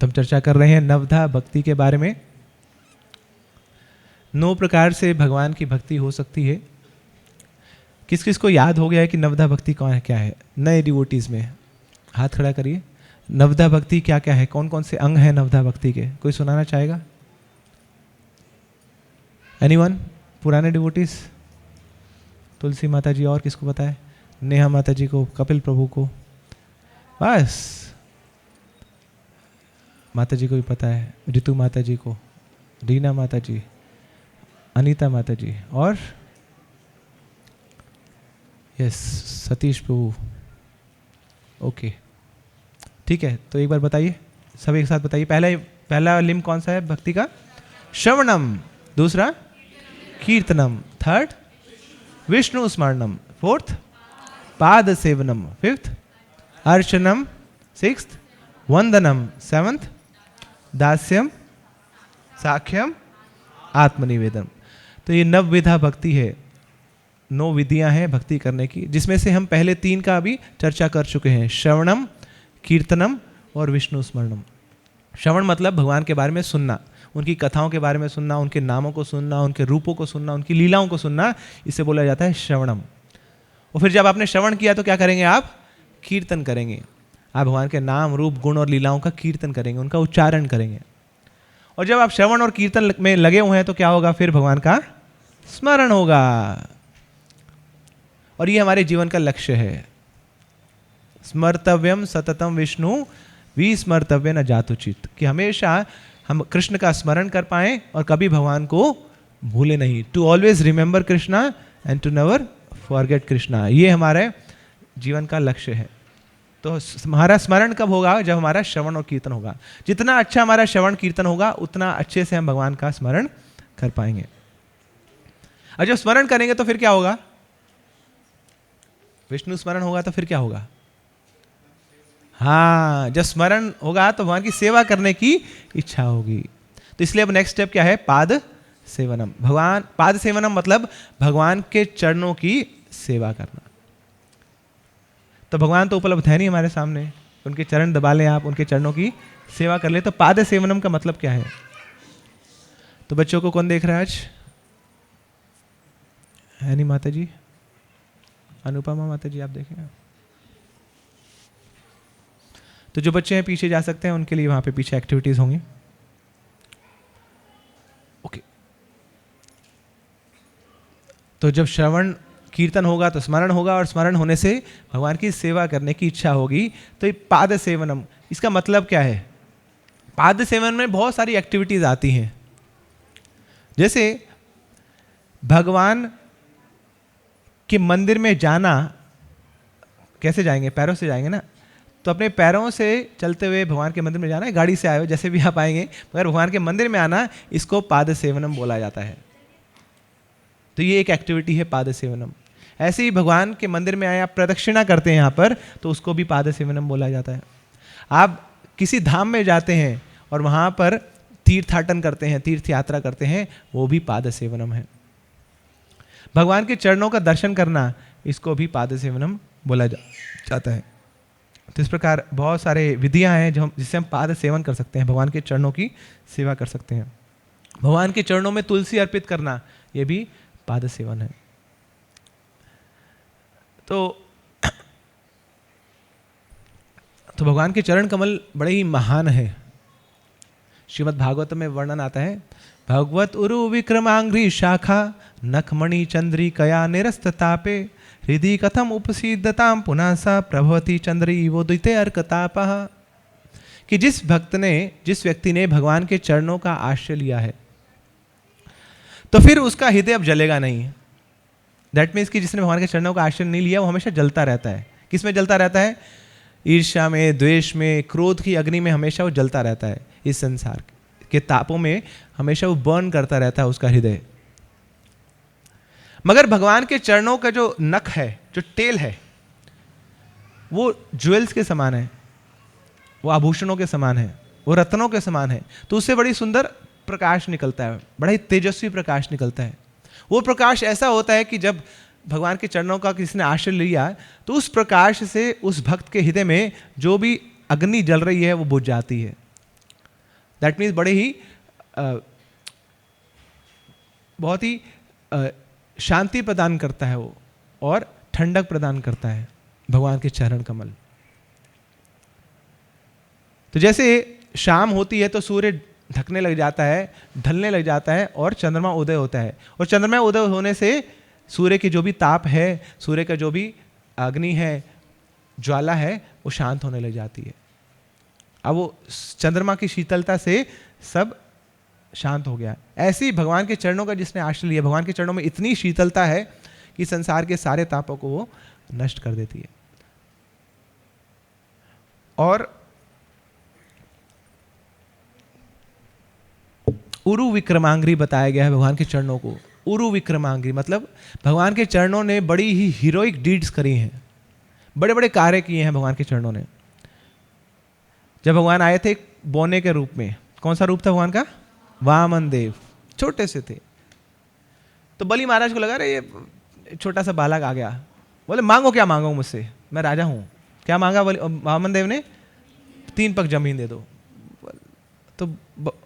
तो हम चर्चा कर रहे हैं नवधा भक्ति के बारे में। 9 प्रकार से भगवान की भक्ति हो सकती है। किस किस को याद हो गया है कि नवधा भक्ति कौन है, क्या है? नए डिवोटीज में हाथ खड़ा करिए। नवधा भक्ति क्या क्या है, कौन कौन से अंग हैं नवधा भक्ति के? कोई सुनाना चाहेगा? एनीवन? पुराने डिवोटीज? तुलसी माता जी, और किसको पता है? नेहा माता जी को, कपिल प्रभु को, बस माता जी को भी पता है, रितु माता जी को, रीना माता जी, अनीता माता जी, और यस सतीश प्रभु। ओके ठीक है, तो एक बार बताइए, सब एक साथ बताइए। पहला लिंब कौन सा है भक्ति का? श्रवणम। दूसरा कीर्तनम। थर्ड विष्णु स्मरणम। फोर्थ पाद सेवनम। फिफ्थ अर्चनम। सिक्स्थ वंदनम। सेवंथ दास्यम साख्यम आत्मनिवेदन। तो ये 9 विधा भक्ति है, 9 विधियां हैं भक्ति करने की, जिसमें से हम पहले 3 का अभी चर्चा कर चुके हैं, श्रवणम, कीर्तनम और विष्णु स्मरणम। श्रवण मतलब भगवान के बारे में सुनना, उनकी कथाओं के बारे में सुनना, उनके नामों को सुनना, उनके रूपों को सुनना, उनकी लीलाओं को सुनना, इसे बोला जाता है श्रवणम। और फिर जब आपने श्रवण किया तो क्या करेंगे आप? कीर्तन करेंगे। आप भगवान के नाम, रूप, गुण और लीलाओं का कीर्तन करेंगे, उनका उच्चारण करेंगे। और जब आप श्रवण और कीर्तन में लगे हुए हैं तो क्या होगा? फिर भगवान का स्मरण होगा। और ये हमारे जीवन का लक्ष्य है। स्मर्तव्यम सततम विष्णु विस्मर्तव्य न जातुचित, कि हमेशा हम कृष्ण का स्मरण कर पाएं और कभी भगवान को भूले नहीं। To always remember Krishna and to never forget Krishna, ये हमारे जीवन का लक्ष्य है। तो हमारा स्मरण कब होगा? जब हमारा श्रवण और कीर्तन होगा। जितना अच्छा हमारा श्रवण कीर्तन होगा उतना अच्छे से हम भगवान का स्मरण कर पाएंगे। और जब स्मरण करेंगे तो फिर क्या होगा? विष्णु स्मरण होगा तो फिर क्या होगा? हाँ, जब स्मरण होगा तो भगवान की सेवा करने की इच्छा होगी। तो इसलिए अब नेक्स्ट स्टेप क्या है? पाद सेवनम। भगवान पाद सेवनम मतलब भगवान के चरणों की सेवा करना। तो भगवान तो उपलब्ध है नहीं हमारे सामने, उनके चरण दबा लें आप, उनके चरणों की सेवा कर ले। तो पाद सेवनम का मतलब क्या है? तो बच्चों को कौन देख रहा है आज? है नहीं माता जी? अनुपमा माता जी आप देखें। तो जो बच्चे हैं पीछे जा सकते हैं, उनके लिए वहां पे पीछे एक्टिविटीज होंगी। ओके, तो जब श्रवण कीर्तन होगा तो स्मरण होगा, और स्मरण होने से भगवान की सेवा करने की इच्छा होगी। तो ये पाद सेवनम, इसका मतलब क्या है? पाद सेवन में बहुत सारी एक्टिविटीज आती हैं। जैसे भगवान के मंदिर में जाना, कैसे जाएंगे? पैरों से जाएंगे ना। तो अपने पैरों से चलते हुए भगवान के मंदिर में जाना है, गाड़ी से आए हो जैसे भी आप आएंगे, मगर भगवान के मंदिर में आना, इसको पाद सेवनम बोला जाता है। तो ये एक एक्टिविटी है पाद सेवनम। ऐसे ही भगवान के मंदिर में आए, आप प्रदक्षिणा करते हैं यहाँ पर, तो उसको भी पाद सेवनम बोला जाता है। आप किसी धाम में जाते हैं और वहाँ पर तीर्थाटन करते हैं, तीर्थ यात्रा करते हैं, वो भी पाद सेवनम है। भगवान के चरणों का दर्शन करना, इसको भी पाद सेवनम बोला जाता है। तो इस प्रकार बहुत सारे विधियां हैं जिससे हम पाद सेवन कर सकते हैं, भगवान के चरणों की सेवा कर सकते हैं। भगवान के चरणों में तुलसी अर्पित करना, यह भी पाद सेवन है। तो भगवान के चरण कमल बड़े ही महान है। श्रीमद् भागवत में वर्णन आता है, भगवत उरु विक्रमांग्री शाखा नखमणि चंद्री कया निरस्ततापे हृदि कथम उपसीदताम पुनः सा प्रभवती चंद्री वो द्विते अर्कतापः। कि जिस व्यक्ति ने भगवान के चरणों का आश्रय लिया है, तो फिर उसका हृदय अब जलेगा नहीं। दैट मीन्स कि जिसने भगवान के चरणों का आश्रय नहीं लिया, वो हमेशा जलता रहता है। किस में जलता रहता है? ईर्ष्या में, द्वेष में, क्रोध की अग्नि में हमेशा वो जलता रहता है। इस संसार के तापों में हमेशा वो बर्न करता रहता है उसका हृदय। मगर भगवान के चरणों का जो नख है, जो टेल है, वो ज्वेल्स के समान है, वो आभूषणों के समान है, वो रत्नों के समान है। तो उससे बड़ी सुंदर प्रकाश निकलता है, बड़ा ही तेजस्वी प्रकाश निकलता है। वो प्रकाश ऐसा होता है कि जब भगवान के चरणों का किसी ने आश्रय लिया, तो उस प्रकाश से उस भक्त के हृदय में जो भी अग्नि जल रही है वो बुझ जाती है। दैट मीन्स बड़े ही बहुत ही शांति प्रदान करता है वो, और ठंडक प्रदान करता है भगवान के चरण कमल। तो जैसे शाम होती है तो सूर्य ढकने लग जाता है, ढलने लग जाता है, और चंद्रमा उदय होता है, और चंद्रमा उदय होने से सूर्य की जो भी ताप है, सूर्य का जो भी अग्नि है, ज्वाला है, वो शांत होने लग जाती है। अब वो चंद्रमा की शीतलता से सब शांत हो गया। ऐसे ही भगवान के चरणों का जिसने आश्रय लिया, भगवान के चरणों में इतनी शीतलता है कि संसार के सारे तापों को वो नष्ट कर देती है। और उरु विक्रमांग्री बताया गया है भगवान के चरणों को। उरु विक्रमांग्री मतलब भगवान के चरणों ने बड़ी ही हीरोइक डीड्स करी हैं, बड़े बड़े कार्य किए हैं भगवान के चरणों ने। जब भगवान आए थे बोने के रूप में, कौन सा रूप था भगवान का? वामन देव, छोटे से थे। तो बलि महाराज को लगा रहे ये छोटा सा बालक आ गया, बोले मांगो, क्या मांगो मुझसे, मैं राजा हूं। क्या मांगा वामन देव ने? 3 पग जमीन दे दो। तो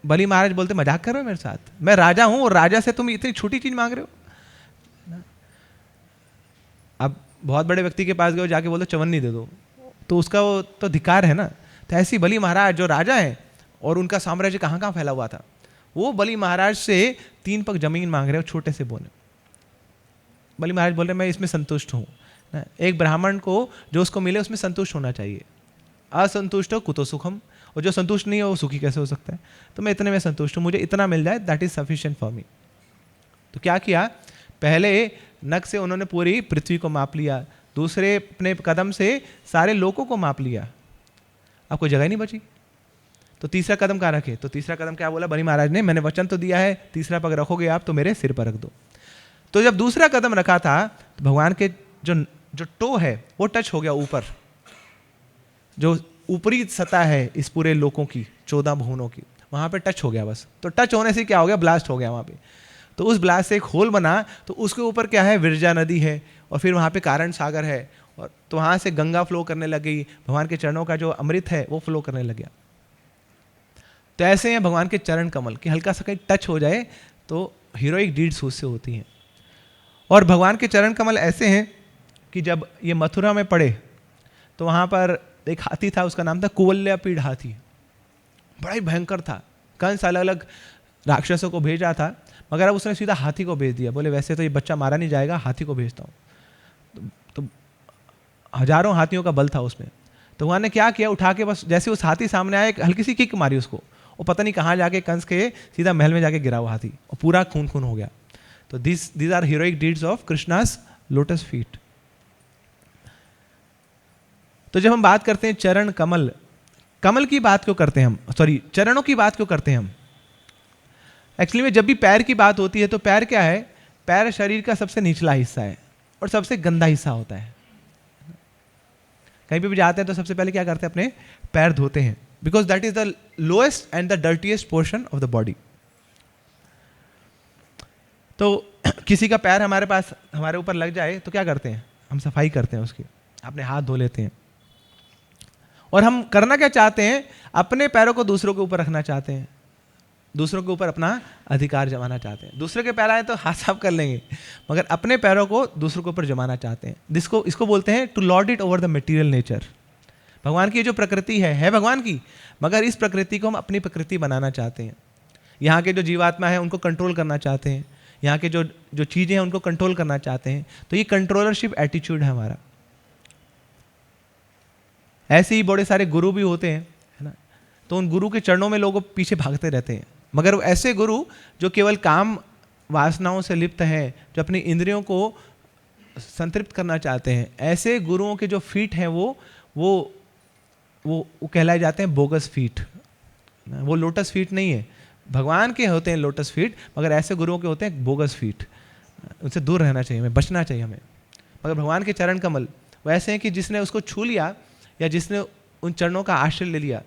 बलि महाराज बोलते मजाक कर रहे हो मेरे साथ, मैं राजा हूं, और राजा से तुम इतनी छोटी चीज मांग रहे हो। अब बहुत बड़े व्यक्ति के पास गए, जाके बोलते चवन्नी दे दो, तो उसका वो तो धिकार है ना। तो ऐसी बलि महाराज जो राजा है, और उनका साम्राज्य कहाँ कहाँ फैला हुआ था, वो बलि महाराज से 3 पग जमीन मांग रहे हो, छोटे से बोने। बलि महाराज बोल रहे मैं इसमें संतुष्ट हूँ। एक ब्राह्मण को जो उसको मिले उसमें संतुष्ट होना चाहिए। असंतुष्ट हो कुतो सुखम, और जो संतुष्ट नहीं हो वो सुखी कैसे हो सकता है? तो मैं इतने में संतुष्ट हूँ, मुझे इतना मिल जाए, that is sufficient for me. तो क्या किया, पहले नख से उन्होंने पूरी पृथ्वी को माप लिया, दूसरे अपने कदम से सारे लोगों को माप लिया, अब कोई जगह नहीं बची। तो तीसरा कदम कहाँ रखे? तो तीसरा कदम क्या बोला बलि महाराज ने, मैंने वचन तो दिया है तीसरा पग रखोगे आप तो मेरे सिर पर रख दो। तो जब दूसरा कदम रखा था तो भगवान के जो टो है वो टच हो गया ऊपर, जो ऊपरी सतह है इस पूरे लोकों की, 14 भुवनों की, वहां पे टच हो गया बस। तो टच होने से क्या हो गया? ब्लास्ट हो गया वहां पे। तो उस ब्लास्ट से एक होल बना, तो उसके ऊपर क्या है? विरजा नदी है, और फिर वहां पे कारण सागर है, और तो वहां से गंगा फ्लो करने लग गई, भगवान के चरणों का जो अमृत है वो फ्लो करने लग गया। तो ऐसे हैं भगवान के चरण कमल कि हल्का सा कहीं टच हो जाए तो हीरोइक डीड्स उससे होती हैं। और भगवान के चरण कमल ऐसे हैं कि जब ये मथुरा में पड़े तो वहाँ पर एक हाथी था, उसका नाम था कुवल्यापीड़ हाथी, बड़ा ही भयंकर था। कंस अलग अलग राक्षसों को भेजा था, मगर अब उसने सीधा हाथी को भेज दिया। बोले वैसे तो ये बच्चा मारा नहीं जाएगा, हाथी को भेजता हूँ। तो हजारों हाथियों का बल था उसमें। तो वहाँ ने क्या किया, उठा के बस जैसे उस हाथी सामने आया, एक हल्की सी किक मारी उसको, वो पता नहीं कहाँ जाके कंस के सीधा महल में जाके गिरा वो हाथी, और पूरा खून खून हो गया। तो these are heroic deeds of Krishna's lotus feet. तो जब हम बात करते हैं चरण कमल, कमल की बात क्यों करते हैं हम, सॉरी चरणों की बात क्यों करते हैं हम? एक्चुअली में जब भी पैर की बात होती है तो पैर क्या है? पैर शरीर का सबसे निचला हिस्सा है और सबसे गंदा हिस्सा होता है। कहीं पे भी जाते हैं तो सबसे पहले क्या करते हैं? अपने पैर धोते हैं, because that is the lowest and the dirtiest portion of the body. तो किसी का पैर हमारे पास हमारे ऊपर लग जाए तो क्या करते हैं? हम सफाई करते हैं उसकी, अपने हाथ धो लेते हैं। और हम करना क्या चाहते हैं? अपने पैरों को दूसरों के ऊपर रखना चाहते हैं, दूसरों के ऊपर अपना अधिकार जमाना चाहते हैं। दूसरे के पैर आए तो हाथ साफ कर लेंगे, मगर अपने पैरों को दूसरों के ऊपर जमाना चाहते हैं। इसको बोलते हैं to lord it over the material nature. भगवान की जो प्रकृति है भगवान की, मगर इस प्रकृति को हम अपनी प्रकृति बनाना चाहते हैं। यहाँ के जो जीवात्मा है उनको कंट्रोल करना चाहते हैं, यहाँ के जो चीज़ें हैं उनको कंट्रोल करना चाहते हैं। तो ये कंट्रोलरशिप एटीट्यूड है हमारा। ऐसे ही बड़े सारे गुरु भी होते हैं, है ना? तो उन गुरु के चरणों में लोग पीछे भागते रहते हैं, मगर ऐसे गुरु जो केवल काम वासनाओं से लिप्त हैं, जो अपनी इंद्रियों को संतृप्त करना चाहते हैं, ऐसे गुरुओं के जो फीट हैं वो कहलाए जाते हैं बोगस फीट। वो लोटस फीट नहीं है, भगवान के होते हैं लोटस फीट, मगर ऐसे गुरुओं के होते हैं बोगस फीट। उनसे दूर रहना चाहिए हमें, बचना चाहिए हमें। मगर भगवान के चरण कमल वो ऐसे हैं कि जिसने उसको छू लिया या जिसने उन चरणों का आश्रय ले लिया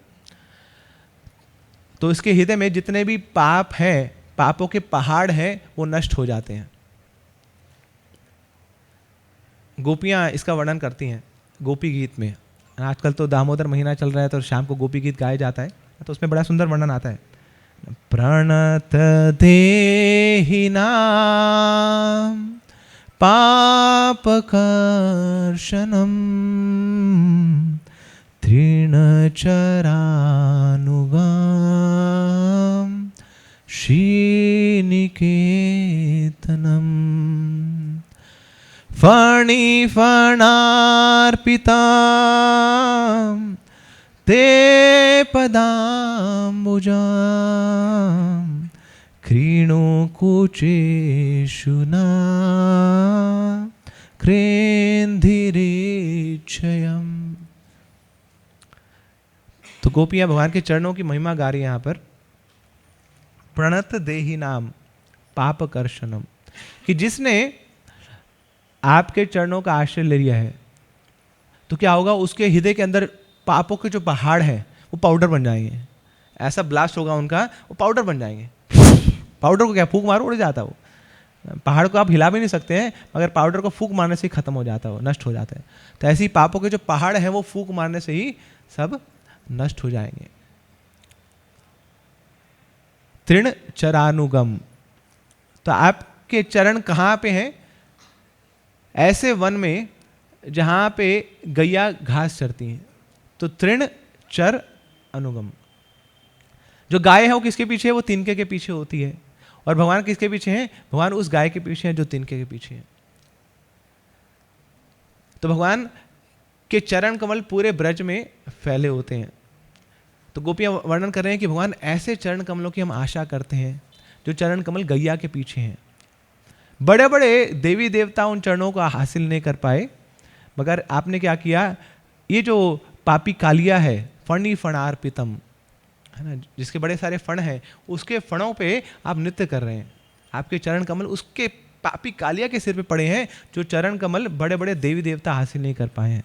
तो इसके हृदय में जितने भी पाप हैं, पापों के पहाड़ हैं, वो नष्ट हो जाते हैं। गोपियां इसका वर्णन करती हैं गोपी गीत में। आजकल तो दामोदर महीना चल रहा है तो शाम को गोपी गीत गाया जाता है, तो उसमें बड़ा सुंदर वर्णन आता है। प्रणत देहिनां पापकर्षणं तृणचरानुगं श्रीनिकेतनम् फणिफणार्पितां ते पदाम्बुजां क्रीणुकुचेषु न क्रेन्धिरेच्छयम्। तो गोपियां भगवान के चरणों की महिमा गा रही है यहाँ पर। प्रणत देहि नाम पापकर्षणम, कि जिसने आपके चरणों का आश्रय ले लिया है तो क्या होगा, उसके हृदय के अंदर पापों के जो पहाड़ है वो पाउडर बन जाएंगे। ऐसा ब्लास्ट होगा उनका, वो पाउडर बन जाएंगे। पाउडर को क्या फूंक मारो उड़ जाता है वो। पहाड़ को आप हिला भी नहीं सकते हैं, मगर पाउडर को फूंक मारने से ही खत्म हो जाता है, वो नष्ट हो जाता है। तो ऐसे ही पापों के जो पहाड़ हैं वो फूंक मारने से ही सब नष्ट हो जाएंगे। तृण चरानुगम, तो आपके चरण कहाँ पे हैं? ऐसे वन में जहाँ पे गैया घास चरती हैं। तो तृण चर अनुगम, जो गाय है वो किसके पीछे है? वो तिनके के पीछे होती है। और भगवान किसके पीछे हैं? भगवान उस गाय के पीछे हैं जो तिनके के पीछे है। तो भगवान के चरण कमल पूरे ब्रज में फैले होते हैं। तो गोपियां वर्णन कर रहे हैं कि भगवान ऐसे चरण कमलों की हम आशा करते हैं जो चरण कमल गैया के पीछे हैं। बड़े बड़े देवी देवता उन चरणों को हासिल नहीं कर पाए, मगर आपने क्या किया, ये जो पापी कालिया है, फणी फणार्पितम है ना, जिसके बड़े सारे फण हैं, उसके फणों पे आप नृत्य कर रहे हैं। आपके चरण कमल उसके पापी कालिया के सिर पे पड़े हैं, जो चरण कमल बड़े बड़े देवी देवता हासिल नहीं कर पाए हैं।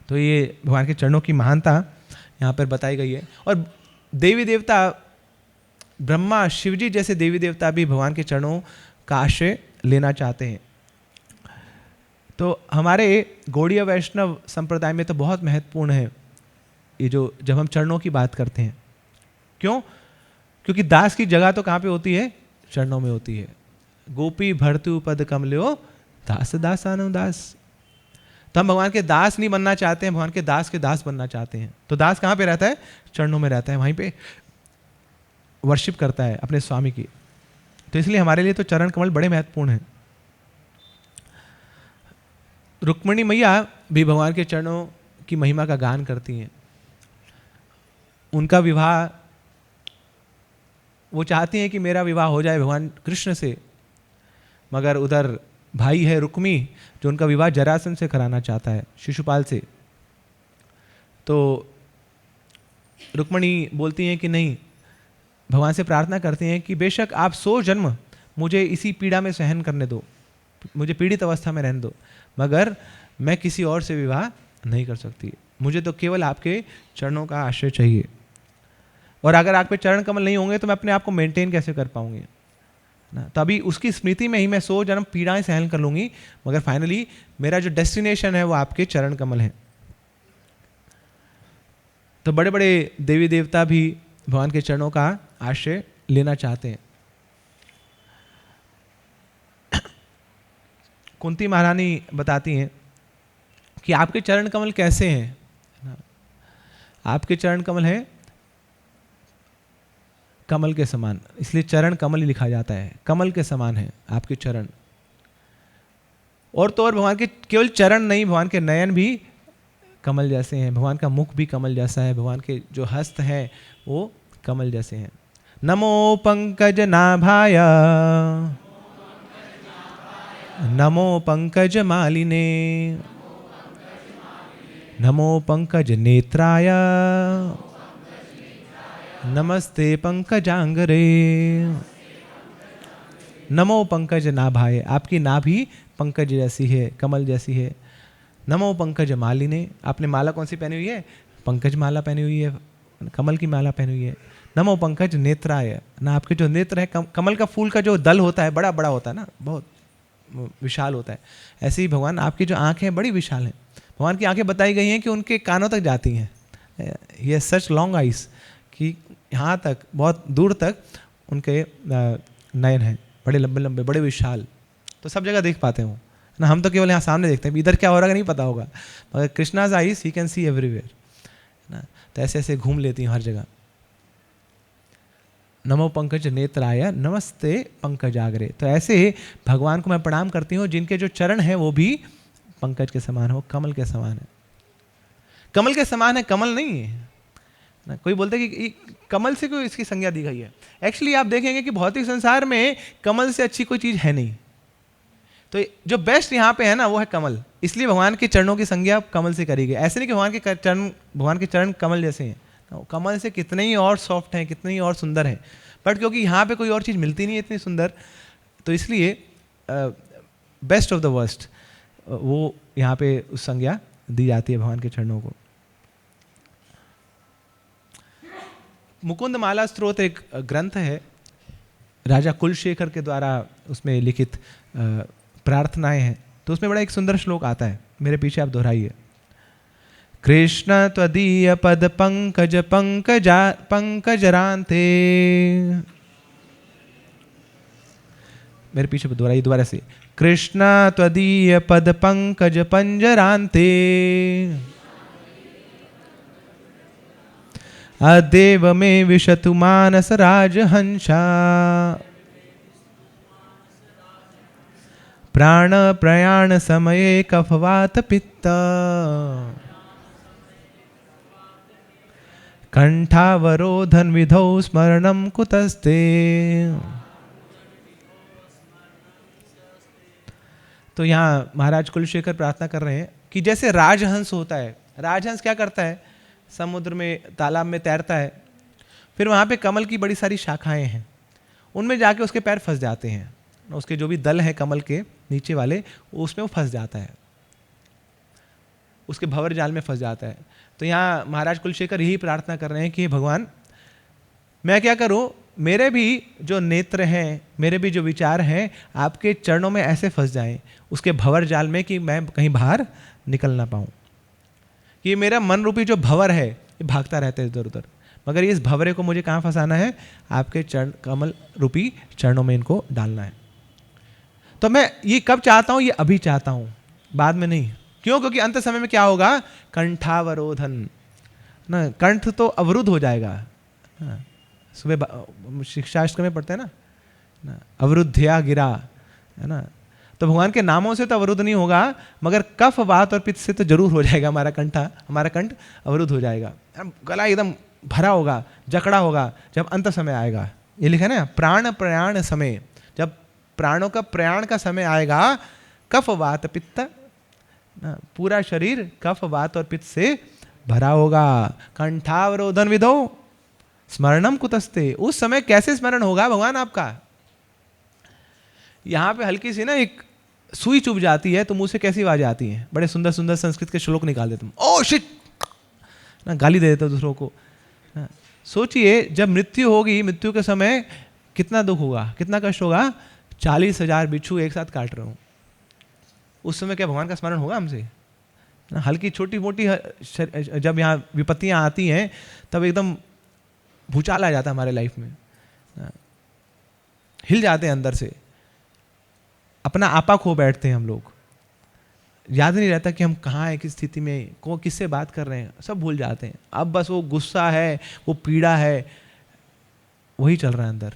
तो ये भगवान के चरणों की महानता यहाँ पर बताई गई है। और देवी देवता, ब्रह्मा शिवजी जैसे देवी देवता भी भगवान के चरणों का आश्रय लेना चाहते हैं। तो हमारे गौड़ीय वैष्णव संप्रदाय में तो बहुत महत्वपूर्ण है ये जो, जब हम चरणों की बात करते हैं। क्यों? क्योंकि दास की जगह तो कहाँ पे होती है? चरणों में होती है। गोपी भर्तु पद कमल्यो दास दासानुदास। तो हम भगवान के दास नहीं बनना चाहते हैं, भगवान के दास बनना चाहते हैं। तो दास कहाँ पे रहता है? चरणों में रहता है, वहीं पे वर्शिप करता है अपने स्वामी की। तो इसलिए हमारे लिए तो चरण कमल बड़े महत्वपूर्ण हैं। रुक्मिणी मैया भी भगवान के चरणों की महिमा का गान करती हैं। उनका विवाह, वो चाहती हैं कि मेरा विवाह हो जाए भगवान कृष्ण से, मगर उधर भाई है रुक्मी जो उनका विवाह जरासंध से कराना चाहता है, शिशुपाल से। तो रुक्मिणी बोलती हैं कि नहीं, भगवान से प्रार्थना करती हैं कि बेशक आप 100 जन्म मुझे इसी पीड़ा में सहन करने दो, मुझे पीड़ित अवस्था में रहने दो, मगर मैं किसी और से विवाह नहीं कर सकती। मुझे तो केवल आपके चरणों का आश्रय चाहिए। और अगर आपके चरण कमल नहीं होंगे तो मैं अपने आप को मेंटेन कैसे कर पाऊंगी ना। तभी उसकी स्मृति में ही मैं 100 जन्म पीड़ाएं सहन कर लूंगी, मगर फाइनली मेरा जो डेस्टिनेशन है वो आपके चरण कमल है। तो बड़े बड़े देवी देवता भी भगवान के चरणों का आश्रय लेना चाहते हैं। कुंती महारानी बताती हैं कि आपके चरण कमल कैसे हैं। आपके चरण कमल हैं कमल के समान, इसलिए चरण कमल ही लिखा जाता है। कमल के समान है आपके चरण। और तो और भगवान के केवल चरण नहीं, भगवान के नयन भी कमल जैसे हैं, भगवान का मुख भी कमल जैसा है, भगवान के जो हस्त हैं वो कमल जैसे हैं। नमो पंकज नाभाय नमो पंकज मालिने नमो पंकज नेत्राय नमस्ते पंकजांगरे। नमो पंकज नाभाय, आपकी नाभि पंकज जैसी है, कमल जैसी है। नमो पंकज मालिने, आपने माला कौन सी पहनी हुई है? पंकज माला पहनी हुई है, कमल की माला पहनी हुई है। नमो पंकज नेत्राय, ना आपके जो नेत्र है, कमल का फूल का जो दल होता है बड़ा बड़ा होता है ना, बहुत विशाल होता है। ऐसे ही भगवान आपकी जो आंखें हैं बड़ी विशाल हैं। भगवान की आंखें बताई गई हैं कि उनके कानों तक जाती हैं। ये सच लॉन्ग आइज कि यहाँ तक, बहुत दूर तक उनके नयन हैं, बड़े लंबे लंबे, बड़े विशाल, तो सब जगह देख पाते हो ना। हम तो केवल यहाँ सामने देखते हैं, इधर क्या हो रहा है नहीं पता होगा, मगर Krishna's eyes he can see everywhere ना। तो ऐसे ऐसे घूम लेती हैं हर जगह। नमो पंकज नेत्राय नमस्ते पंकजाग्रे। तो ऐसे भगवान को मैं प्रणाम करती हूँ जिनके जो चरण हैं वो भी पंकज के समान हो, कमल के समान है। कमल के समान है, कमल नहीं है ना। कोई बोलते हैं कि कमल से कोई इसकी संज्ञा दी गई है। एक्चुअली आप देखेंगे कि भौतिक संसार में कमल से अच्छी कोई चीज है नहीं। तो जो बेस्ट यहाँ पे है ना वो है कमल, इसलिए भगवान के चरणों की संज्ञा कमल से करी गई। ऐसे नहीं कि भगवान के चरण कमल जैसे हैं, कमल से कितने ही और सॉफ्ट हैं, कितने ही और सुंदर हैं, बट क्योंकि यहाँ पे कोई और चीज़ मिलती नहीं है इतनी सुंदर, तो इसलिए बेस्ट ऑफ द वर्स्ट वो यहाँ पे उस संज्ञा दी जाती है भगवान के चरणों को। मुकुंद माला स्तोत्र एक ग्रंथ है राजा कुलशेखर के द्वारा उसमें लिखित प्रार्थनाएं हैं। तो उसमें बड़ा एक सुंदर श्लोक आता है, मेरे पीछे आप दोहराइए। कृष्ण त्वदीय पद पंकज पंकजरांते, मेरे पीछे दोहराइए दोबारा से। कृष्ण त्वदीय पद पंकज पंजरांते, अदेव में विशतु मानस राजहंसा, प्राण प्रयाण समये कफवात पित्त, कंठावरोधन विधौ स्मरणम कुतस्ते। तो यहाँ महाराज कुलशेखर प्रार्थना कर रहे हैं कि जैसे राजहंस होता है, राजहंस क्या करता है, समुद्र में तालाब में तैरता है, फिर वहाँ पे कमल की बड़ी सारी शाखाएं हैं, उनमें जाके उसके पैर फंस जाते हैं, उसके जो भी दल हैं कमल के नीचे वाले उसमें वो फंस जाता है, उसके भंवर जाल में फंस जाता है। तो यहाँ महाराज कुलशेखर यही प्रार्थना कर रहे हैं कि भगवान मैं क्या करूँ, मेरे भी जो नेत्र हैं, मेरे भी जो विचार हैं आपके चरणों में ऐसे फंस जाएं उसके भंवर जाल में कि मैं कहीं बाहर निकल ना पाऊँ। कि मेरा मन रूपी जो भंवर है ये भागता रहता है इधर उधर, मगर इस भंवरे को मुझे कहाँ फंसाना है, आपके चरण कमल रूपी चरणों में इनको डालना है। तो मैं ये कब चाहता हूँ, ये अभी चाहता हूँ, बाद में नहीं। क्यों? क्योंकि अंत समय में क्या होगा, कंठावरोधन ना, कंठ तो अवरुद्ध हो जाएगा। सुबह शिक्षास्त्र में पढ़ते हैं ना, अवरुद्धया गिरा, है ना। तो भगवान के नामों से तो अवरुद्ध नहीं होगा, मगर कफ वात और पित्त से तो जरूर हो जाएगा हमारा कंठ अवरुद्ध हो जाएगा, गला एकदम भरा होगा, जकड़ा होगा जब अंत समय आएगा। ये लिखा है ना, प्राण प्रयाण समय, जब प्राणों का प्रयाण का समय आएगा, कफ वात पित्त, पूरा शरीर कफ वात और पित्त से भरा होगा। कंठावरोधन विधो स्मरणम कुतस्ते, उस समय कैसे स्मरण होगा भगवान आपका। यहाँ पे हल्की सी ना एक सुई चुभ जाती है तो मुंह से कैसी आवाजें आती हैं, बड़े सुंदर सुंदर संस्कृत के श्लोक निकाल देते, ओ शिट ना, गाली दे देते दूसरों को। सोचिए जब मृत्यु होगी, मृत्यु के समय कितना दुख होगा, कितना कष्ट होगा, 40,000 बिच्छू एक साथ काट रहे हो, उस समय क्या भगवान का स्मरण होगा हमसे? हल्की छोटी मोटी जब यहाँ विपत्तियाँ आती हैं तब एकदम भूचाल आ जाता है हमारे लाइफ में, हिल जाते हैं अंदर से, अपना आपा खो बैठते हैं हम लोग, याद नहीं रहता कि हम कहाँ हैं, किस स्थिति में, किससे बात कर रहे हैं, सब भूल जाते हैं। अब बस वो गुस्सा है, वो पीड़ा है, वही चल रहा है अंदर।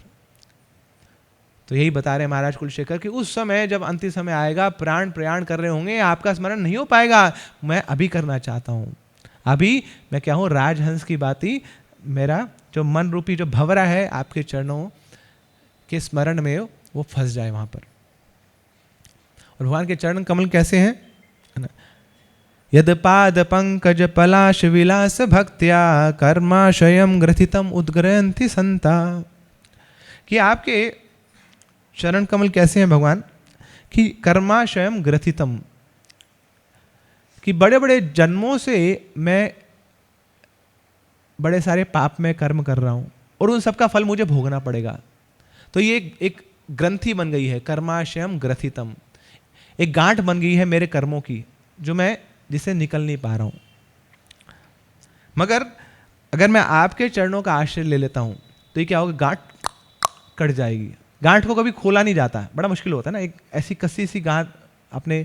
तो यही बता रहे हैं महाराज कुलशेखर कि उस समय जब अंतिम समय आएगा, प्राण प्रयाण कर रहे होंगे, आपका स्मरण नहीं हो पाएगा, मैं अभी करना चाहता हूँ। अभी मैं क्या हूँ, राजहंस की बाती, मेरा जो मन रूपी जो भंवरा है आपके चरणों के स्मरण में वो फंस जाए वहाँ पर। और भगवान के चरण कमल कैसे हैं, यद पाद पंकज पलाश विलास भक्त्या कर्माशयम ग्रथितम उद्ग्रहन्ति संता, कि आपके चरण कमल कैसे हैं भगवान, कि कर्माशयम ग्रथितम, कि बड़े बड़े जन्मों से मैं बड़े सारे पाप में कर्म कर रहा हूँ और उन सबका फल मुझे भोगना पड़ेगा। तो ये एक ग्रंथि बन गई है, कर्माशयम ग्रथितम, एक गांठ बन गई है मेरे कर्मों की, जो मैं जिससे निकल नहीं पा रहा हूँ। मगर अगर मैं आपके चरणों का आश्रय ले लेता हूं तो ये क्या होगा, गांठ कट जाएगी। गांठ को कभी खोला नहीं जाता, बड़ा मुश्किल होता है ना। एक ऐसी कसी सी गांठ आपने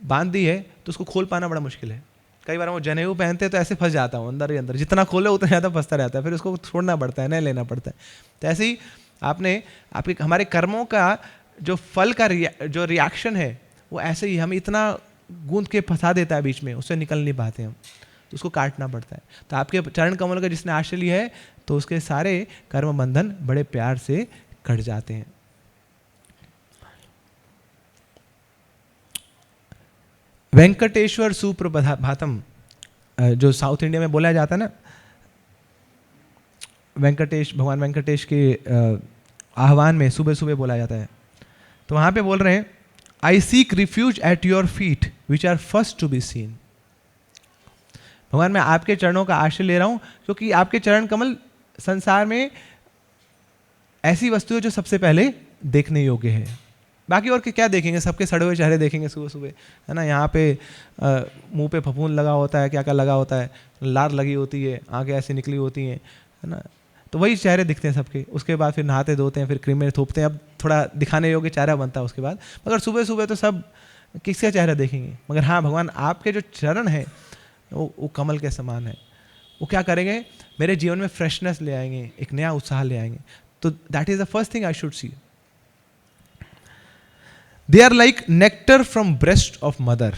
बांध दी है तो उसको खोल पाना बड़ा मुश्किल है। कई बार वो जनेऊ पहनते हैं तो ऐसे फंस जाता हूँ अंदर ही अंदर, जितना खोले उतना ज़्यादा फंसता रहता है, फिर उसको छोड़ना पड़ता है, नहीं लेना पड़ता है। तो ऐसे ही आपने आपके हमारे कर्मों का जो फल का जो रिएक्शन है वो ऐसे ही हमें इतना गूंद के फंसा देता है बीच में, उससे निकल नहीं पाते हम, तो उसको काटना पड़ता है। तो आपके चरण कमल का जिसने आश्रय लिया है तो उसके सारे कर्म बंधन बड़े प्यार से कट जाते हैं। वेंकटेश्वर सुप्रभातम, जो साउथ इंडिया में बोला जाता है ना, भगवान वेंकटेश के आह्वान में सुबह सुबह बोला जाता है, तो वहाँ पे बोल रहे हैं, I seek refuge at your feet which are first to be seen. भगवान मैं आपके चरणों का आश्रय ले रहा हूँ क्योंकि आपके चरण कमल संसार में ऐसी वस्तु है जो सबसे पहले देखने योग्य है। बाकी और क्या देखेंगे, सबके सड़े हुए चेहरे देखेंगे सुबह सुबह, है ना। यहाँ पे मुंह पे फफूंद लगा होता है, क्या क्या लगा होता है, लार लगी होती है, आंखें ऐसी निकली होती हैं, है ना। तो वही चेहरे दिखते हैं सबके। उसके बाद फिर नहाते धोते हैं, फिर क्रीमें थोपते हैं, अब थोड़ा दिखाने योग्य चेहरा बनता है उसके बाद। मगर सुबह सुबह तो सब किसका चेहरा देखेंगे। मगर हाँ, भगवान आपके जो चरण है वो कमल के समान है। वो क्या करेंगे, मेरे जीवन में फ्रेशनेस ले आएंगे, एक नया उत्साह ले आएंगे। तो that is the first thing I should see. They are like nectar from breast of mother.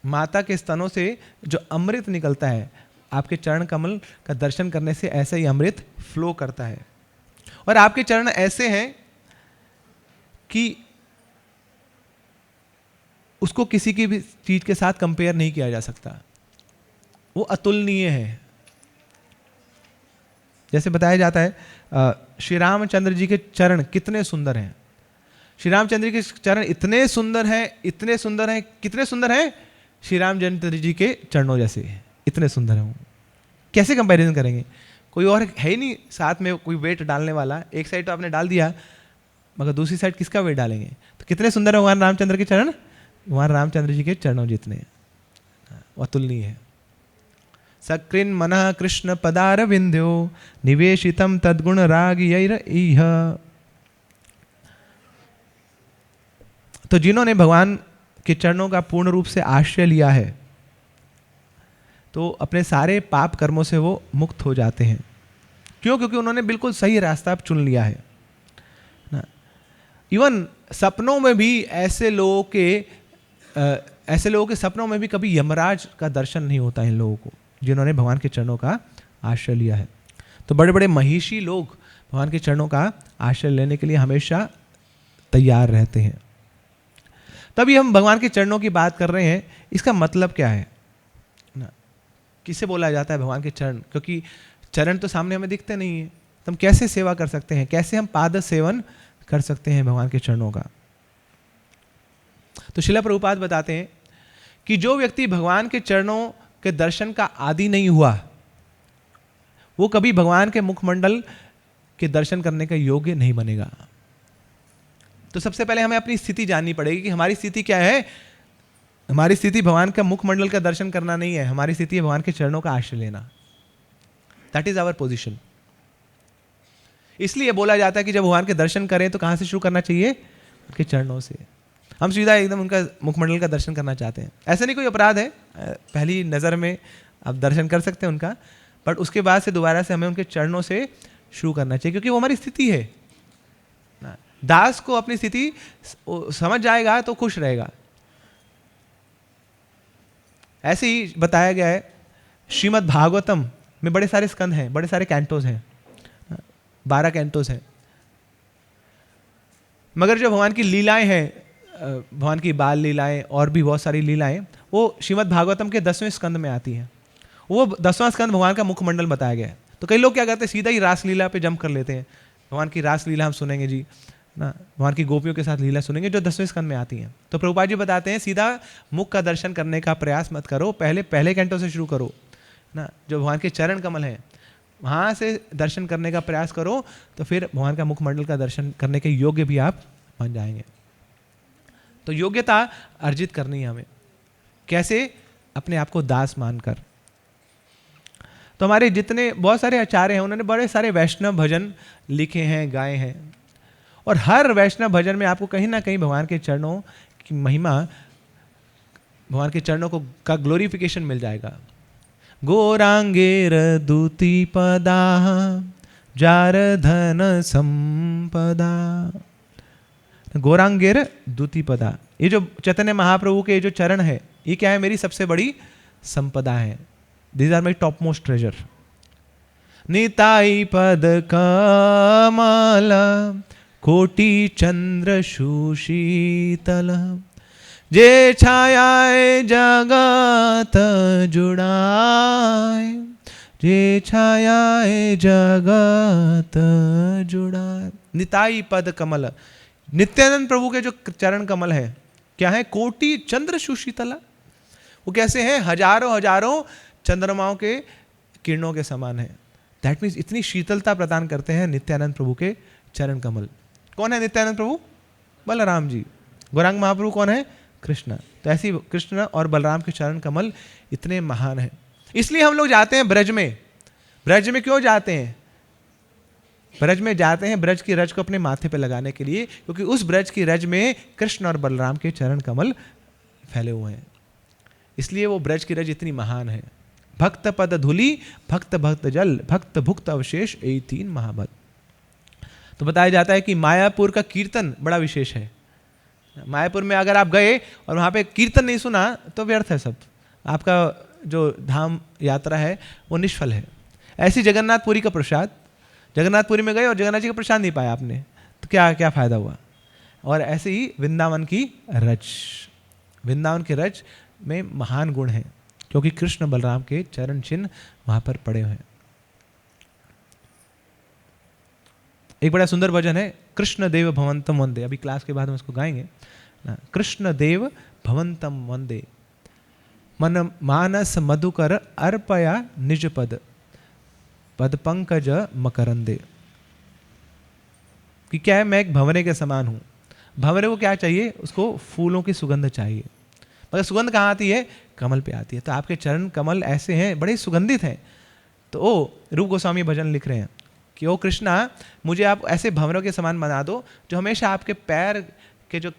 माता के स्तनों से जो अमृत निकलता है, आपके चरण कमल का दर्शन करने से ऐसा ही अमृत फ्लो करता है। और आपके चरण ऐसे हैं कि उसको किसी की भी चीज के साथ कंपेयर नहीं किया जा सकता, वो अतुलनीय है। जैसे बताया जाता है श्री रामचंद्र जी के चरण कितने सुंदर हैं। श्री रामचंद्र के चरण इतने सुंदर हैं, इतने सुंदर हैं, कितने सुंदर हैं, श्री रामचंद्र जी के चरणों जैसे इतने सुंदर हैं। कैसे कंपैरिजन करेंगे, कोई और है ही नहीं साथ में कोई वेट डालने वाला। एक साइड तो आपने डाल दिया, मगर दूसरी साइड किसका वेट डालेंगे। तो कितने सुंदर है भगवान रामचंद्र के चरण, भगवान रामचंद्र जी के चरणों जितने, अतुलनीय है। सकृन मनः कृष्ण पदार विंध्यो निवेशितम तद्गुण राग यैरइह। तो जिन्होंने भगवान के चरणों का पूर्ण रूप से आश्रय लिया है तो अपने सारे पाप कर्मों से वो मुक्त हो जाते हैं। क्यों? क्योंकि उन्होंने बिल्कुल सही रास्ता चुन लिया है ना। इवन सपनों में भी ऐसे लोगों के सपनों में भी कभी यमराज का दर्शन नहीं होता है इन लोगों को, जिन्होंने भगवान के चरणों का आश्रय लिया है। तो बड़े बड़े महिषी लोग भगवान के चरणों का आश्रय लेने के लिए हमेशा तैयार रहते हैं। तभी हम भगवान के चरणों की बात कर रहे हैं। इसका मतलब क्या है ना, किसे बोला जाता है भगवान के चरण? क्योंकि चरण तो सामने हमें दिखते नहीं है, तो हम कैसे सेवा कर सकते हैं, कैसे हम पाद सेवन कर सकते हैं भगवान के चरणों का? तो श्रील प्रभुपाद बताते हैं कि जो व्यक्ति भगवान के चरणों के दर्शन का आदी नहीं हुआ, वो कभी भगवान के मुखमंडल के दर्शन करने का योग्य नहीं बनेगा। तो सबसे पहले हमें अपनी स्थिति जाननी पड़ेगी कि हमारी स्थिति क्या है। हमारी स्थिति भगवान का मुखमंडल का दर्शन करना नहीं है, हमारी स्थिति है भगवान के चरणों का आश्रय लेना। That is our position. इसलिए बोला जाता है कि जब भगवान के दर्शन करें तो कहां से शुरू करना चाहिए? उनके चरणों से। हम सीधा एकदम उनका मुखमंडल का दर्शन करना चाहते हैं, ऐसा नहीं कोई अपराध है, पहली नज़र में आप दर्शन कर सकते हैं उनका, बट उसके बाद से दोबारा से हमें उनके चरणों से शुरू करना चाहिए, क्योंकि वो हमारी स्थिति है। दास को अपनी स्थिति समझ जाएगा तो खुश रहेगा। ऐसे ही बताया गया है श्रीमद् भागवतम में, बड़े सारे स्कंद हैं, बड़े सारे कैंटोज हैं, 12 कैंटोज हैं। मगर जो भगवान की लीलाएं हैं, भगवान की बाल लीलाएं और भी बहुत सारी लीलाएं, वो श्रीमद् भागवतम के 10वें स्कंद में आती हैं। वो 10वां स्कंद भगवान का मुखमंडल बताया गया है। तो कई लोग क्या करते हैं, सीधा ही रास लीला पे जंप कर लेते हैं। भगवान की रास लीला हम सुनेंगे जी ना, भगवान की गोपियों के साथ लीला सुनेंगे जो 10वें स्कंद में आती हैं। तो प्रभुपाद जी बताते हैं सीधा मुख का दर्शन करने का प्रयास मत करो, पहले कैंटो से शुरू करो ना, जो भगवान के चरण कमल हैं वहाँ से दर्शन करने का प्रयास करो, तो फिर भगवान का मुखमंडल का दर्शन करने के योग्य भी आप बन जाएंगे। तो योग्यता अर्जित करनी है हमें। कैसे? अपने आप को दास मानकर। तो हमारे जितने बहुत सारे आचार्य हैं उन्होंने बड़े सारे वैष्णव भजन लिखे हैं, गाए हैं, और हर वैष्णव भजन में आपको कहीं ना कहीं भगवान के चरणों की महिमा, भगवान के चरणों को का ग्लोरिफिकेशन मिल जाएगा। गौरांगेर दूती पदा जार धन संपदा, गौरांगेर दूती पदा, ये जो चैतन्य महाप्रभु के जो चरण है ये क्या है, मेरी सबसे बड़ी संपदा है। These are my top most treasure. Nitai पद कमल कोटि चंद्र सुशीतल, जे छायाए जगत जुड़ाए, जे छायाए जगत जुड़ाए। निताई पद कमल, नित्यानंद प्रभु के जो चरण कमल है क्या है, कोटि चंद्र सुशीतला, वो कैसे हैं, हजारों हजारों चंद्रमाओं के किरणों के समान है। दैट मीन्स इतनी शीतलता प्रदान करते हैं नित्यानंद प्रभु के चरण कमल। कौन है नित्यानंद प्रभु? बलराम जी। गौरांग महाप्रभु कौन है? कृष्ण। तो ऐसी कृष्ण और बलराम के चरण कमल इतने महान हैं, इसलिए हम लोग जाते हैं ब्रज में। ब्रज में क्यों जाते हैं? ब्रज में जाते हैं ब्रज की रज को अपने माथे पे लगाने के लिए, क्योंकि उस ब्रज की रज में कृष्ण और बलराम के चरण कमल फैले हुए हैं, इसलिए वो ब्रज की रज इतनी महान है। भक्त पद धूलि भक्त भक्त जल भक्त भुक्त अवशेष, यही 3 महाभक्त। तो बताया जाता है कि मायापुर का कीर्तन बड़ा विशेष है। मायापुर में अगर आप गए और वहाँ पे कीर्तन नहीं सुना तो व्यर्थ है सब, आपका जो धाम यात्रा है वो निष्फल है। ऐसी जगन्नाथपुरी का प्रसाद, जगन्नाथपुरी में गए और जगन्नाथ जी का प्रसाद नहीं पाया आपने तो क्या क्या फायदा हुआ। और ऐसे ही वृंदावन की रज, वृंदावन के रज में महान गुण है, क्योंकि कृष्ण बलराम के चरण चिन्ह वहां पर पड़े हुए हैं। एक बड़ा सुंदर भजन है, कृष्ण देव भवंतम वंदे, अभी क्लास के बाद हम इसको गाएंगे। कृष्ण देव भवंतम वंदे, मन मानस मधुकर अर्पया निज पद, पद पंकज मकरंदे। कि क्या है, मैं एक भंवरे के समान हूं। भंवरे को क्या चाहिए? उसको फूलों की सुगंध चाहिए, मगर सुगंध कहाँ आती है? कमल पे आती है। तो आपके चरण कमल ऐसे हैं, बड़े सुगंधित हैं। तो ओ रूप गोस्वामी भजन लिख रहे हैं कि ओ कृष्णा, मुझे आप ऐसे भंवरों के समान बना दो जो हमेशा आपके पैर के जो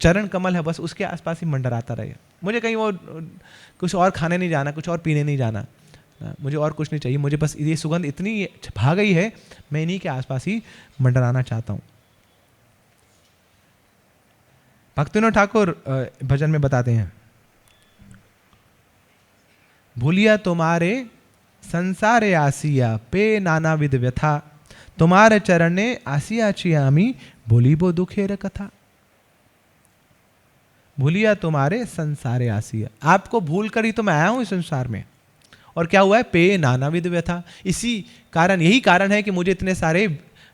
चरण कमल है बस उसके आसपास ही मंडराता रहे। मुझे कहीं वो कुछ और खाने नहीं जाना, कुछ और पीने नहीं जाना, मुझे और कुछ नहीं चाहिए, मुझे बस ये सुगंध इतनी भा गई है, मैं इन्हीं के आसपास ही मंडराना चाहता हूँ। भक्तिविनोद ठाकुर भजन में बताते हैं, भूलिया तुम्हारे संसारे आसिया पे नानाविध व्यथा, तुम्हारे चरणे आसिया चियामी बोली बो दुखेर कथा। भूलिया तुम्हारे संसारे आसिया, आपको भूल कर ही तो मैं आया हूं इस संसार में। और क्या हुआ है? पे नानाविध व्यथा, इसी कारण, यही कारण है कि मुझे इतने सारे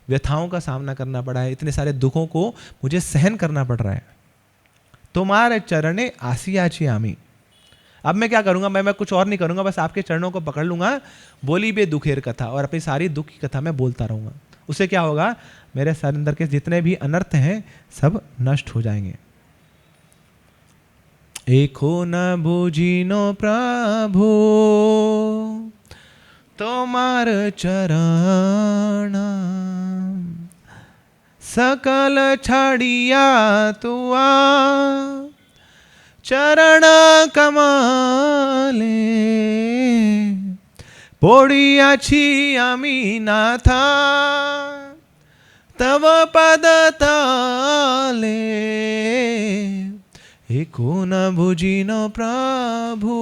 व्यथाओं का सामना करना पड़ा है, इतने सारे दुखों को मुझे सहन करना पड़ रहा है। तुम्हारे चरणे आसिया चियामी, अब मैं क्या करूंगा? मैं कुछ और नहीं करूंगा, बस आपके चरणों को पकड़ लूंगा, बोली बे दुखेर कथा, और अपनी सारी दुख की कथा मैं बोलता रहूंगा। उससे क्या होगा? मेरे सर अंदर के जितने भी अनर्थ हैं सब नष्ट हो जाएंगे। एको न बुझिनो प्रभु तोमार चरण, सकल छाड़िया तुआ चरण कमले, पड़ियाछि आमी नाथा तव पद तले, एको न बुझिनो प्रभु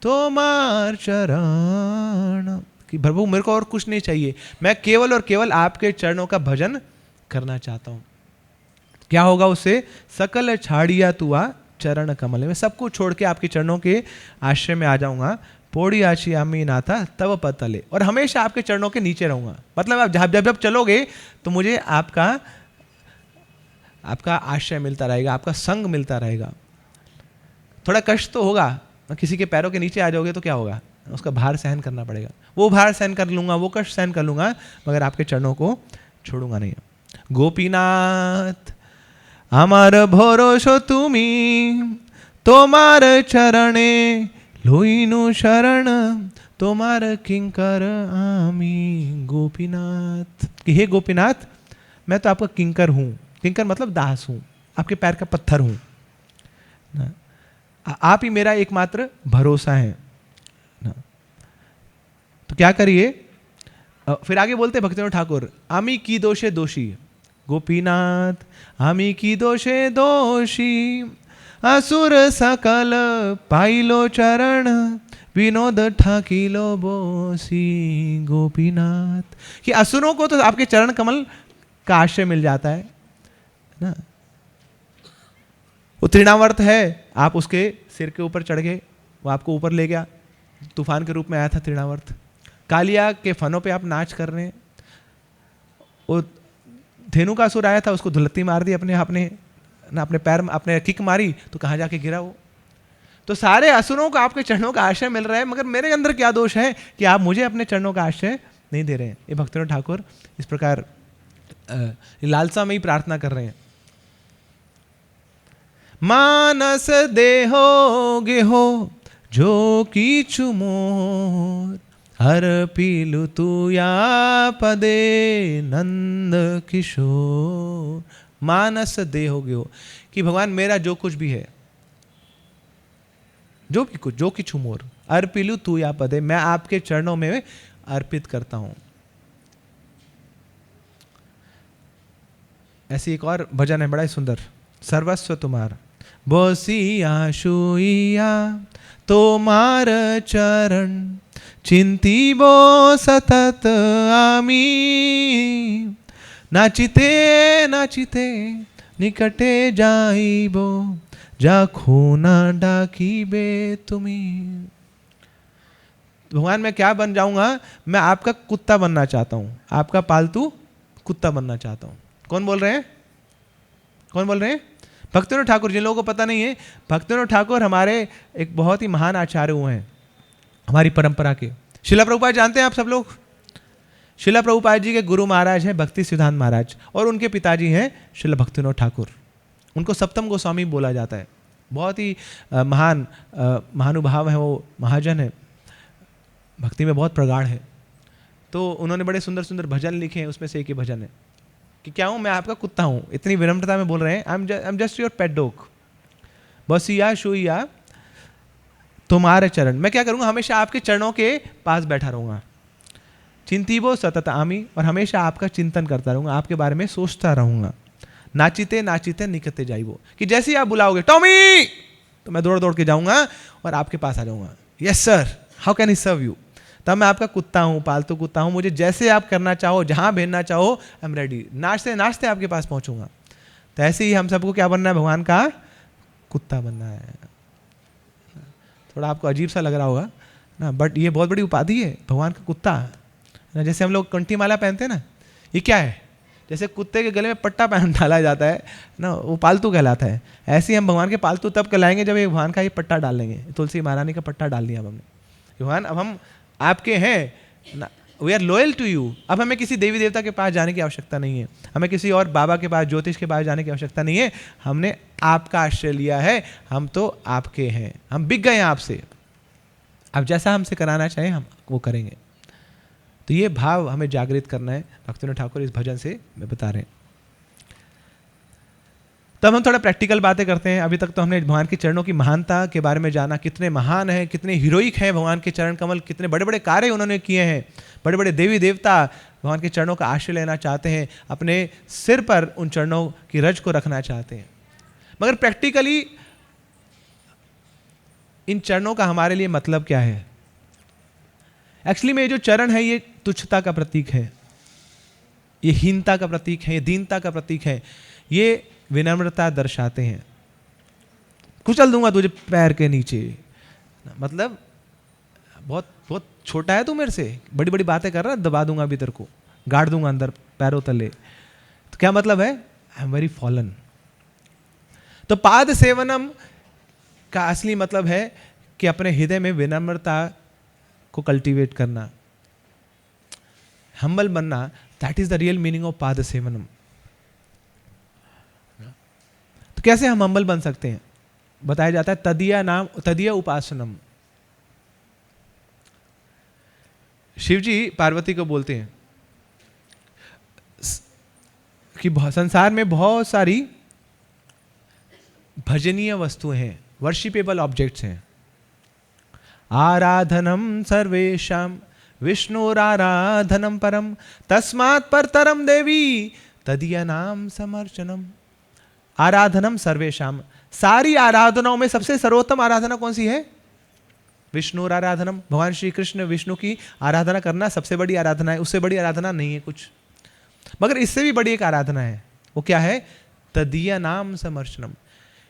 तोमार चरण। कि प्रभु मेरे को और कुछ नहीं चाहिए, मैं केवल और केवल आपके चरणों का भजन करना चाहता हूं। क्या होगा उससे? सकल छाड़िया तुआ चरण कमल, में सब कुछ छोड़ के आपके चरणों के आश्रय में आ जाऊंगा। पोड़ी आशी आमी नाथा तव पतले, और हमेशा आपके चरणों के नीचे रहूंगा। मतलब आप जब जब चलोगे तो मुझे आपका आश्रय मिलता रहेगा, आपका संग मिलता रहेगा। थोड़ा कष्ट तो होगा, किसी के पैरों के नीचे आ जाओगे तो क्या होगा? उसका भार सहन करना पड़ेगा। वो भार सहन कर लूंगा, वो कष्ट सहन कर लूंगा, मगर आपके चरणों को छोड़ूंगा नहीं। गोपीनाथ আমার ভরসা তুমি, তোমার চরণে लोइनु शरण तुम्हार किंकर आमी गोपीनाथ, कि हे गोपीनाथ मैं तो आपका किंकर हूं। किंकर मतलब दास हूं, आपके पैर का पत्थर हूं ना, आप ही मेरा एकमात्र भरोसा है ना। तो क्या करिए, फिर आगे बोलते भक्तिविनोद ठाकुर, आमी की दोषे दोषी गोपीनाथ, आमी की दोषे दोषी असुर सकल पाइलो चरण विनोद ठाकिलो बोसी गोपीनाथ, कि असुरों को तो आपके चरण कमल का आश्रय मिल जाता है ना। वो तृणावर्त है, आप उसके सिर के ऊपर चढ़ गए, वो आपको ऊपर ले गया, तूफान के रूप में आया था तृणावर्त। कालिया के फनों पे आप नाच कर रहे हैं, वो धेनु का असुर आया था, उसको धुलत्ती मार दी अपने आपने ना, अपने पैर अपने किक मारी तो कहाँ जाके गिरा वो। तो सारे असुरों को आपके चरणों का आश्रय मिल रहा है, मगर मेरे अंदर क्या दोष है कि आप मुझे अपने चरणों का आश्रय नहीं दे रहे हैं। ये भक्तिविनोद ठाकुर इस प्रकार लालसा में ही प्रार्थना कर रहे हैं। मानस देहो गेहो जो कीचु मोर, हर पीलु तू या पदे नंद किशोर। मानस देहो गेहो, कि भगवान मेरा जो कुछ भी है, जो भी कुछ, जो किछु मोर, अर्पिलु तू या पदे, मैं आपके चरणों में अर्पित करता हूं। ऐसी एक और भजन है बड़ा ही सुंदर, सर्वस्व तुम्हार बोसिया शुइया तोमार चरण चिंती बो सतत आमी, नाचिते नाचिते निकटे जाइबो जा खूना डाकी बे तुम्ही। भगवान मैं क्या बन जाऊंगा, मैं आपका कुत्ता बनना चाहता हूं, आपका पालतू कुत्ता बनना चाहता हूं। कौन बोल रहे हैं, कौन बोल रहे हैं? भक्तिविनोद ठाकुर। जिन लोगों को पता नहीं है, भक्तिविनोद ठाकुर हमारे एक बहुत ही महान आचार्य हुए हैं हमारी परंपरा के। शिला प्रभुपाद जानते हैं आप सब लोग? शिला प्रभुपाद जी के गुरु महाराज हैं भक्ति सिद्धांत महाराज, और उनके पिताजी हैं शिला भक्तिविनोद ठाकुर। उनको सप्तम गोस्वामी बोला जाता है। बहुत ही महान महानुभाव है वो, महाजन है, भक्ति में बहुत प्रगाढ़ है। तो उन्होंने बड़े सुंदर सुंदर भजन लिखे हैं, उसमें से एक ही भजन है कि क्या हूँ मैं आपका कुत्ता हूँ। इतनी विनम्रता में बोल रहे हैं, I am just your pet dog, बसिया शुइया तुम्हारे चरण। मैं क्या करूँगा, हमेशा आपके चरणों के पास बैठा रहूँगा। चिंतीबो सतत आमी, और हमेशा आपका चिंतन करता रहूँगा, आपके बारे में सोचता रहूँगा। नाचिते नाचिते निकलते जाइबो, कि जैसे ही आप बुलाओगे टॉमी, तो मैं दौड़ दौड़ के जाऊँगा और आपके पास आ जाऊँगा। Yes sir, how can I serve you. तब मैं आपका कुत्ता हूँ, पालतू कुत्ता हूँ, मुझे जैसे आप करना चाहो, जहाँ भेजना चाहो, आई एम रेडी। नाचते नाचते आपके पास पहुँचूंगा। तो ऐसे ही हम सबको क्या बनना है, भगवान का कुत्ता बनना है। थोड़ा आपको अजीब सा लग रहा होगा ना, बट ये बहुत बड़ी उपाधि है, भगवान का कुत्ता ना। जैसे हम लोग कंठी माला पहनते हैं ना, ये क्या है, जैसे कुत्ते के गले में पट्टा पहन डाला जाता है ना, वो पालतू कहलाता है। ऐसे ही हम भगवान के पालतू तब कहलाएंगे जब ये भगवान का ये पट्टा डाल लेंगे। तुलसी महारानी का पट्टा डाल दिया अब हमने, भगवान अब हम आपके हैं ना, we are loyal to you. अब हमें किसी देवी देवता के पास जाने की आवश्यकता नहीं है, हमें किसी और बाबा के पास, ज्योतिष के पास जाने की आवश्यकता नहीं है। हमने आपका आश्रय लिया है, हम तो आपके हैं, हम बिक गए हैं आपसे। आप जैसा हमसे कराना चाहें हम वो करेंगे। तो ये भाव हमें जागृत करना है, भक्तिविनोद ठाकुर इस भजन से मैं बता रहे हैं। तब हम थोड़ा प्रैक्टिकल बातें करते हैं। अभी तक तो हमने भगवान के चरणों की महानता के बारे में जाना, कितने महान है, कितने हीरोइक हैं भगवान के चरण कमल, कितने बड़े बड़े कार्य उन्होंने किए हैं। बड़े बड़े देवी देवता भगवान के चरणों का आश्रय लेना चाहते हैं, अपने सिर पर उन चरणों की रज को रखना चाहते हैं। मगर प्रैक्टिकली इन चरणों का हमारे लिए मतलब क्या है? एक्चुअली में ये जो चरण है ये तुच्छता का प्रतीक है, ये हीनता का प्रतीक है, ये दीनता का प्रतीक है, ये विनम्रता दर्शाते हैं। कुचल दूंगा तुझे पैर के नीचे, मतलब बहुत बहुत छोटा है तू मेरे से, बड़ी बड़ी बातें कर रहा है, दबा दूंगा अभी तेरे को, गाड़ दूंगा अंदर पैरों तले। तो क्या मतलब है? I am very fallen. तो पाद सेवनम का असली मतलब है कि अपने हृदय में विनम्रता को कल्टीवेट करना, हम्बल बनना। That is the real meaning of पाद सेवनम। तो कैसे हम हम्बल बन सकते हैं? बताया जाता है तदीय नाम तदीय उपासनम, शिव जी पार्वती को बोलते हैं कि संसार में बहुत सारी भजनीय वस्तुएं हैं, वर्शिपेबल ऑब्जेक्ट्स हैं। आराधनम सर्वेशम विष्णुराराधनम परम तस्मात् परतरम देवी तदीय नाम समर्चनम। आराधनम सर्वेशम, सारी आराधनाओं में सबसे सर्वोत्तम आराधना कौन सी है? विष्णु आराधनम, भगवान श्री कृष्ण विष्णु की आराधना करना सबसे बड़ी आराधना है। उससे बड़ी आराधना नहीं है कुछ। मगर इससे भी बड़ी एक आराधना है, वो क्या है? तदीय नाम समर्चनम,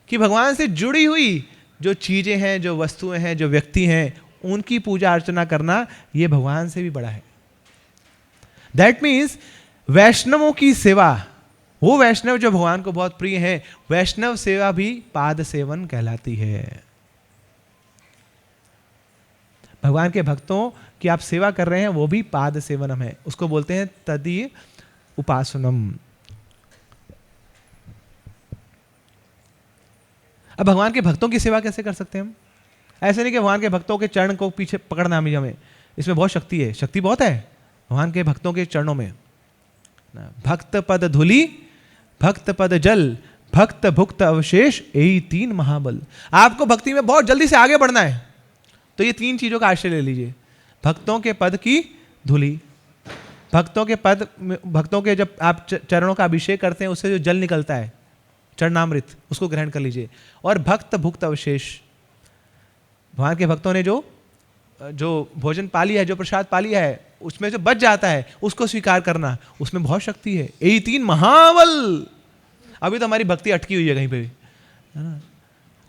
कि भगवान से जुड़ी हुई जो चीजें हैं, जो वस्तुएं हैं, जो व्यक्ति हैं, उनकी पूजा अर्चना करना, ये भगवान से भी बड़ा है। दैट मीन्स वैष्णवों की सेवा, वो वैष्णव जो भगवान को बहुत प्रिय है, वैष्णव सेवा भी पाद सेवन कहलाती है। भगवान के भक्तों की आप सेवा कर रहे हैं, वो भी पाद सेवनम है, उसको बोलते हैं तदीय उपासनम। अब भगवान के भक्तों की सेवा कैसे कर सकते हैं हम? ऐसे नहीं कि भगवान के भक्तों के चरण को पीछे पकड़ना भी हमें, इसमें बहुत शक्ति है, शक्ति बहुत है भगवान के भक्तों के चरणों में। भक्त पद धूलि, भक्त पद जल, भक्त भुक्त अवशेष, यही तीन महाबल। आपको भक्ति में बहुत जल्दी से आगे बढ़ना है तो ये तीन चीजों का आश्रय ले लीजिए। भक्तों के पद की धूलि, भक्तों के पद, भक्तों के जब आप चरणों का अभिषेक करते हैं उससे जो जल निकलता है चरणामृत, उसको ग्रहण कर लीजिए। और भक्त भुक्त अवशेष, भगवान के भक्तों ने जो भोजन पा लिया है, जो प्रसाद पा लिया है, उसमें जो बच जाता है उसको स्वीकार करना, उसमें बहुत शक्ति है। यही तीन महाबल। अभी तो हमारी भक्ति अटकी हुई है कहीं पे भी, है ना,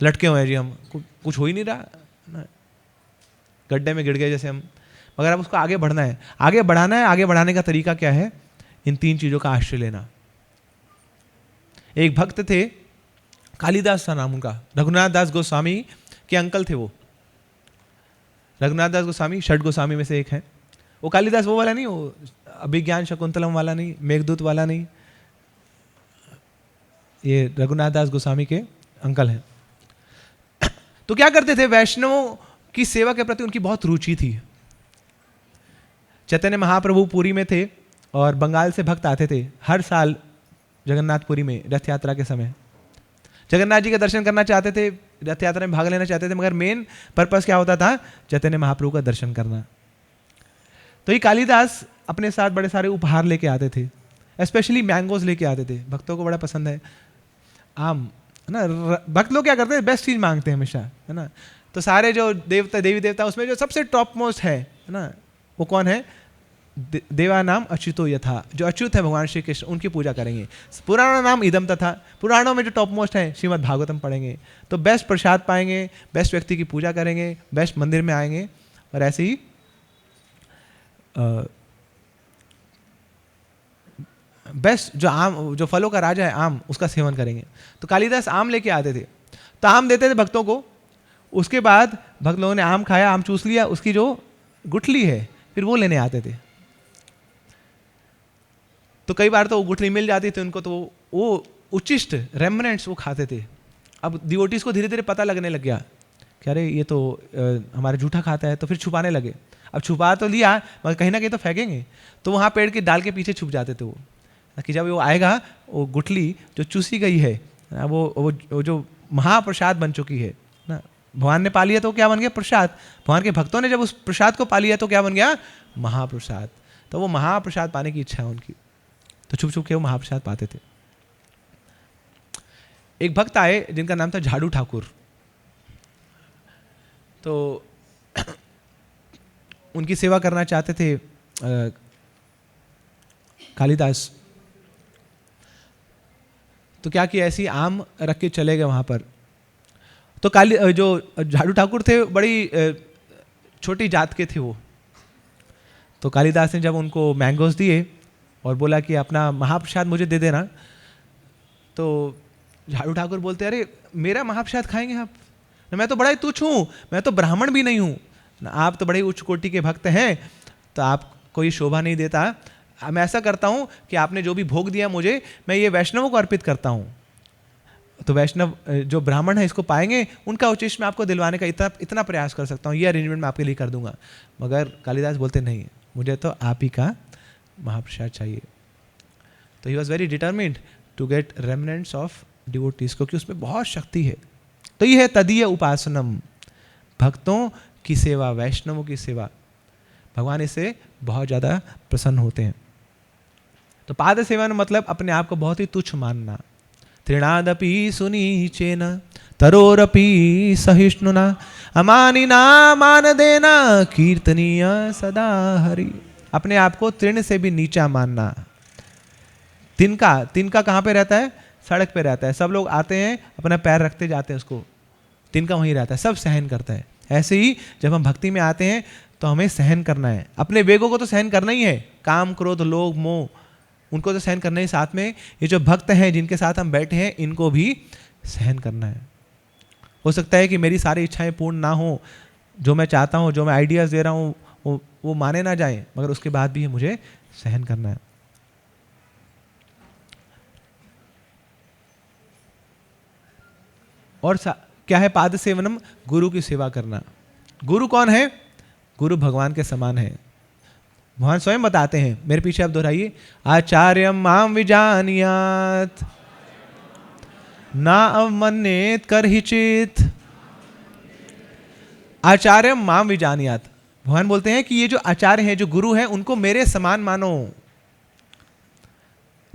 लटके हुए हैं जी हम, कुछ हो ही नहीं रहा, गड्ढे में गिर गए जैसे हम। मगर अब उसको आगे बढ़ना है, आगे बढ़ाना है। आगे बढ़ाने का तरीका क्या है? इन तीन चीजों का आश्रय लेना। एक भक्त थे, कालिदास था नाम उनका, रघुनाथ दास गोस्वामी के अंकल थे वो। रघुनाथ दास गोस्वामी षट गोस्वामी में से एक है। वो कालिदास वो वाला नहीं, वो अभिज्ञान शकुंतलम वाला नहीं, मेघदूत वाला नहीं, ये रघुनाथ दास गोस्वामी के अंकल हैं। तो क्या करते थे? वैष्णवों की सेवा के प्रति उनकी बहुत रुचि थी। चैतन्य महाप्रभु पुरी में थे और बंगाल से भक्त आते थे हर साल जगन्नाथपुरी में रथ यात्रा के समय। जगन्नाथ जी के दर्शन करना चाहते थे, रथ यात्रा में भाग लेना चाहते थे, मगर मेन पर्पस क्या होता था? चैतन्य महाप्रभु का दर्शन करना। तो ये कालिदास अपने साथ बड़े सारे उपहार लेके आते थे, स्पेशली मैंगोज लेके आते थे। भक्तों को बड़ा पसंद है आम, है ना। भक्त लोग क्या करते हैं? बेस्ट चीज मांगते हैं हमेशा, है ना। तो सारे जो देवता देवी देवता उसमें जो सबसे टॉप मोस्ट है ना, वो कौन है? देवा नाम अच्युतो यथा, जो अच्युत है भगवान श्री कृष्ण, उनकी पूजा करेंगे। पुराना नाम इदम तथा, पुराणों में जो टॉप मोस्ट है श्रीमद् भागवतम पढ़ेंगे तो बेस्ट प्रसाद पाएंगे, बेस्ट व्यक्ति की पूजा करेंगे, बेस्ट मंदिर में आएंगे, और ऐसे ही बेस्ट जो आम, जो फलों का राजा है आम, उसका सेवन करेंगे। तो कालिदास आम लेके आते थे, तो आम देते थे भक्तों को। उसके बाद भक्त लोगों ने आम खाया, आम चूस लिया, उसकी जो गुठली है फिर वो लेने आते थे। तो कई बार तो वो गुठली मिल जाती थी उनको, तो वो उच्चिष्ट रेमनेंट्स वो खाते थे। अब डिवोटीज को धीरे धीरे पता लगने लग गया कि अरे ये तो हमारा जूठा खाता है, तो फिर छुपाने लगे। अब छुपा तो लिया मगर कहीं ना कहीं तो फेंकेंगे, तो वहाँ पेड़ के डाल के पीछे छुप जाते थे वो, कि जब वो आएगा वो गुठली जो चूसी गई है वो जो महाप्रसाद बन चुकी है ना, भगवान ने पा लिया तो क्या बन गया? प्रसाद। भगवान के भक्तों ने जब उस प्रसाद को पा लिया तो क्या बन गया? महाप्रसाद। तो वो महाप्रसाद पाने की इच्छा है उनकी, तो छुप छुप के वो महाप्रसाद पाते थे। एक भक्त आए जिनका नाम था झाड़ू ठाकुर। तो उनकी सेवा करना चाहते थे कालिदास। तो क्या किया? ऐसी आम रख के चले गए वहां पर। तो जो झाड़ू ठाकुर थे बड़ी छोटी जात के थे वो। तो कालिदास ने जब उनको मैंगोस दिए और बोला कि अपना महाप्रसाद मुझे दे देना, तो झाड़ू ठाकुर बोलते अरे मेरा महाप्रसाद खाएंगे आप? मैं तो बड़ा ही तुच्छ हूँ, मैं तो ब्राह्मण भी नहीं हूँ, आप तो बड़े उच्च कोटि के भक्त हैं, तो आपको ये शोभा नहीं देता। मैं ऐसा करता हूँ कि आपने जो भी भोग दिया मुझे, मैं ये वैष्णवों को अर्पित करता हूँ। तो वैष्णव जो ब्राह्मण है इसको पाएंगे, उनका उचिष्ट मैं आपको दिलवाने का इतना प्रयास कर सकता हूँ, ये अरेंजमेंट मैं आपके लिए कर दूंगा। मगर कालिदास बोलते नहीं, मुझे तो आप ही का महाप्रसाद चाहिए। तो he was very determined to get remnants of devotees, क्योंकि उसमें बहुत शक्ति है। तो ये है तदीय उपासनम, भक्तों की सेवा, वैष्णवों की सेवा। भगवान इससे बहुत ज़्यादा प्रसन्न होते हैं। तो पाद सेवन मतलब अपने आप को बहुत ही तुच्छ मानना। तृणादपि सुनीचेन तरोरपि सहिष्णुना अमानिना मान देना कीर्तनीय सदा हरि। अपने आप को तृण से भी नीचा मानना। तिनका कहाँ पे रहता है? सड़क पे रहता है। सब लोग आते हैं, अपना पैर रखते जाते हैं, उसको तिनका वहीं रहता है, सब सहन करता है। ऐसे ही जब हम भक्ति में आते हैं तो हमें सहन करना है। अपने वेगों को तो सहन करना ही है, काम क्रोध लोभ मोह उनको तो सहन करना ही, साथ में ये जो भक्त हैं जिनके साथ हम बैठे हैं इनको भी सहन करना है। हो सकता है कि मेरी सारी इच्छाएं पूर्ण ना हो, जो मैं चाहता हूँ, जो मैं आइडियाज़ दे रहा हूँ वो माने ना जाएं, मगर उसके बाद भी मुझे सहन करना है। और क्या है पाद सेवनम? गुरु की सेवा करना। गुरु कौन है? गुरु भगवान के समान है। भगवान स्वयं बताते हैं, मेरे पीछे आप दोहराइए, आचार्यम माम विजानियात ना अवमन्येत करहिचित। आचार्यम माम विजानियात, भगवान बोलते हैं कि ये जो आचार्य हैं, जो गुरु हैं, उनको मेरे समान मानो।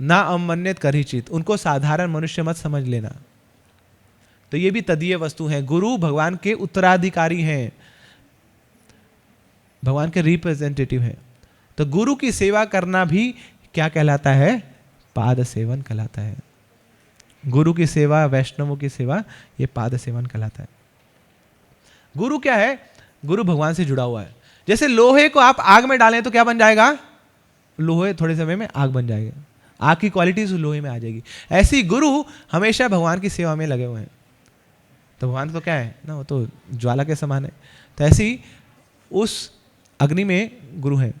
ना अवमन्येत करहिचित, उनको साधारण मनुष्य मत समझ लेना। तो ये भी तदीय वस्तु है। गुरु भगवान के उत्तराधिकारी हैं, भगवान के रिप्रेजेंटेटिव हैं। तो गुरु की सेवा करना भी क्या कहलाता है? पाद सेवन कहलाता है। गुरु की सेवा, वैष्णवों की सेवा, ये पाद सेवन कहलाता है। गुरु क्या है? गुरु भगवान से जुड़ा हुआ है। जैसे लोहे को आप आग में डालें तो क्या बन जाएगा? लोहे थोड़े समय में आग बन जाएगा, आग की क्वालिटी उस लोहे में आ जाएगी। ऐसी गुरु हमेशा भगवान की सेवा में लगे हुए हैं। तो भगवान तो क्या है ना, वो तो ज्वाला के समान है। तो ऐसी उस अग्नि में गुरु हैं,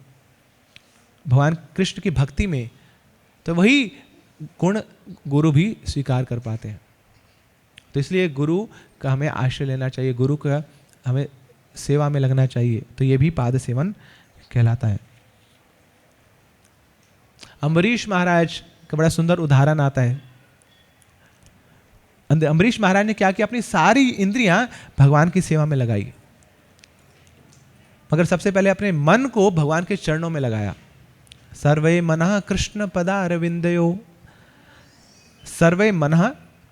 भगवान कृष्ण की भक्ति में। तो वही गुण गुरु भी स्वीकार कर पाते हैं। तो इसलिए गुरु का हमें आश्रय लेना चाहिए, गुरु का हमें सेवा में लगना चाहिए। तो ये भी पाद सेवन कहलाता है। अम्बरीश महाराज का बड़ा सुंदर उदाहरण आता है। अम्बरीश महाराज ने क्या किया? अपनी सारी इंद्रियां भगवान की सेवा में लगाई, मगर सबसे पहले अपने मन को भगवान के चरणों में लगाया। सर्वे मनः कृष्ण पदारविंदयो, सर्वे मनः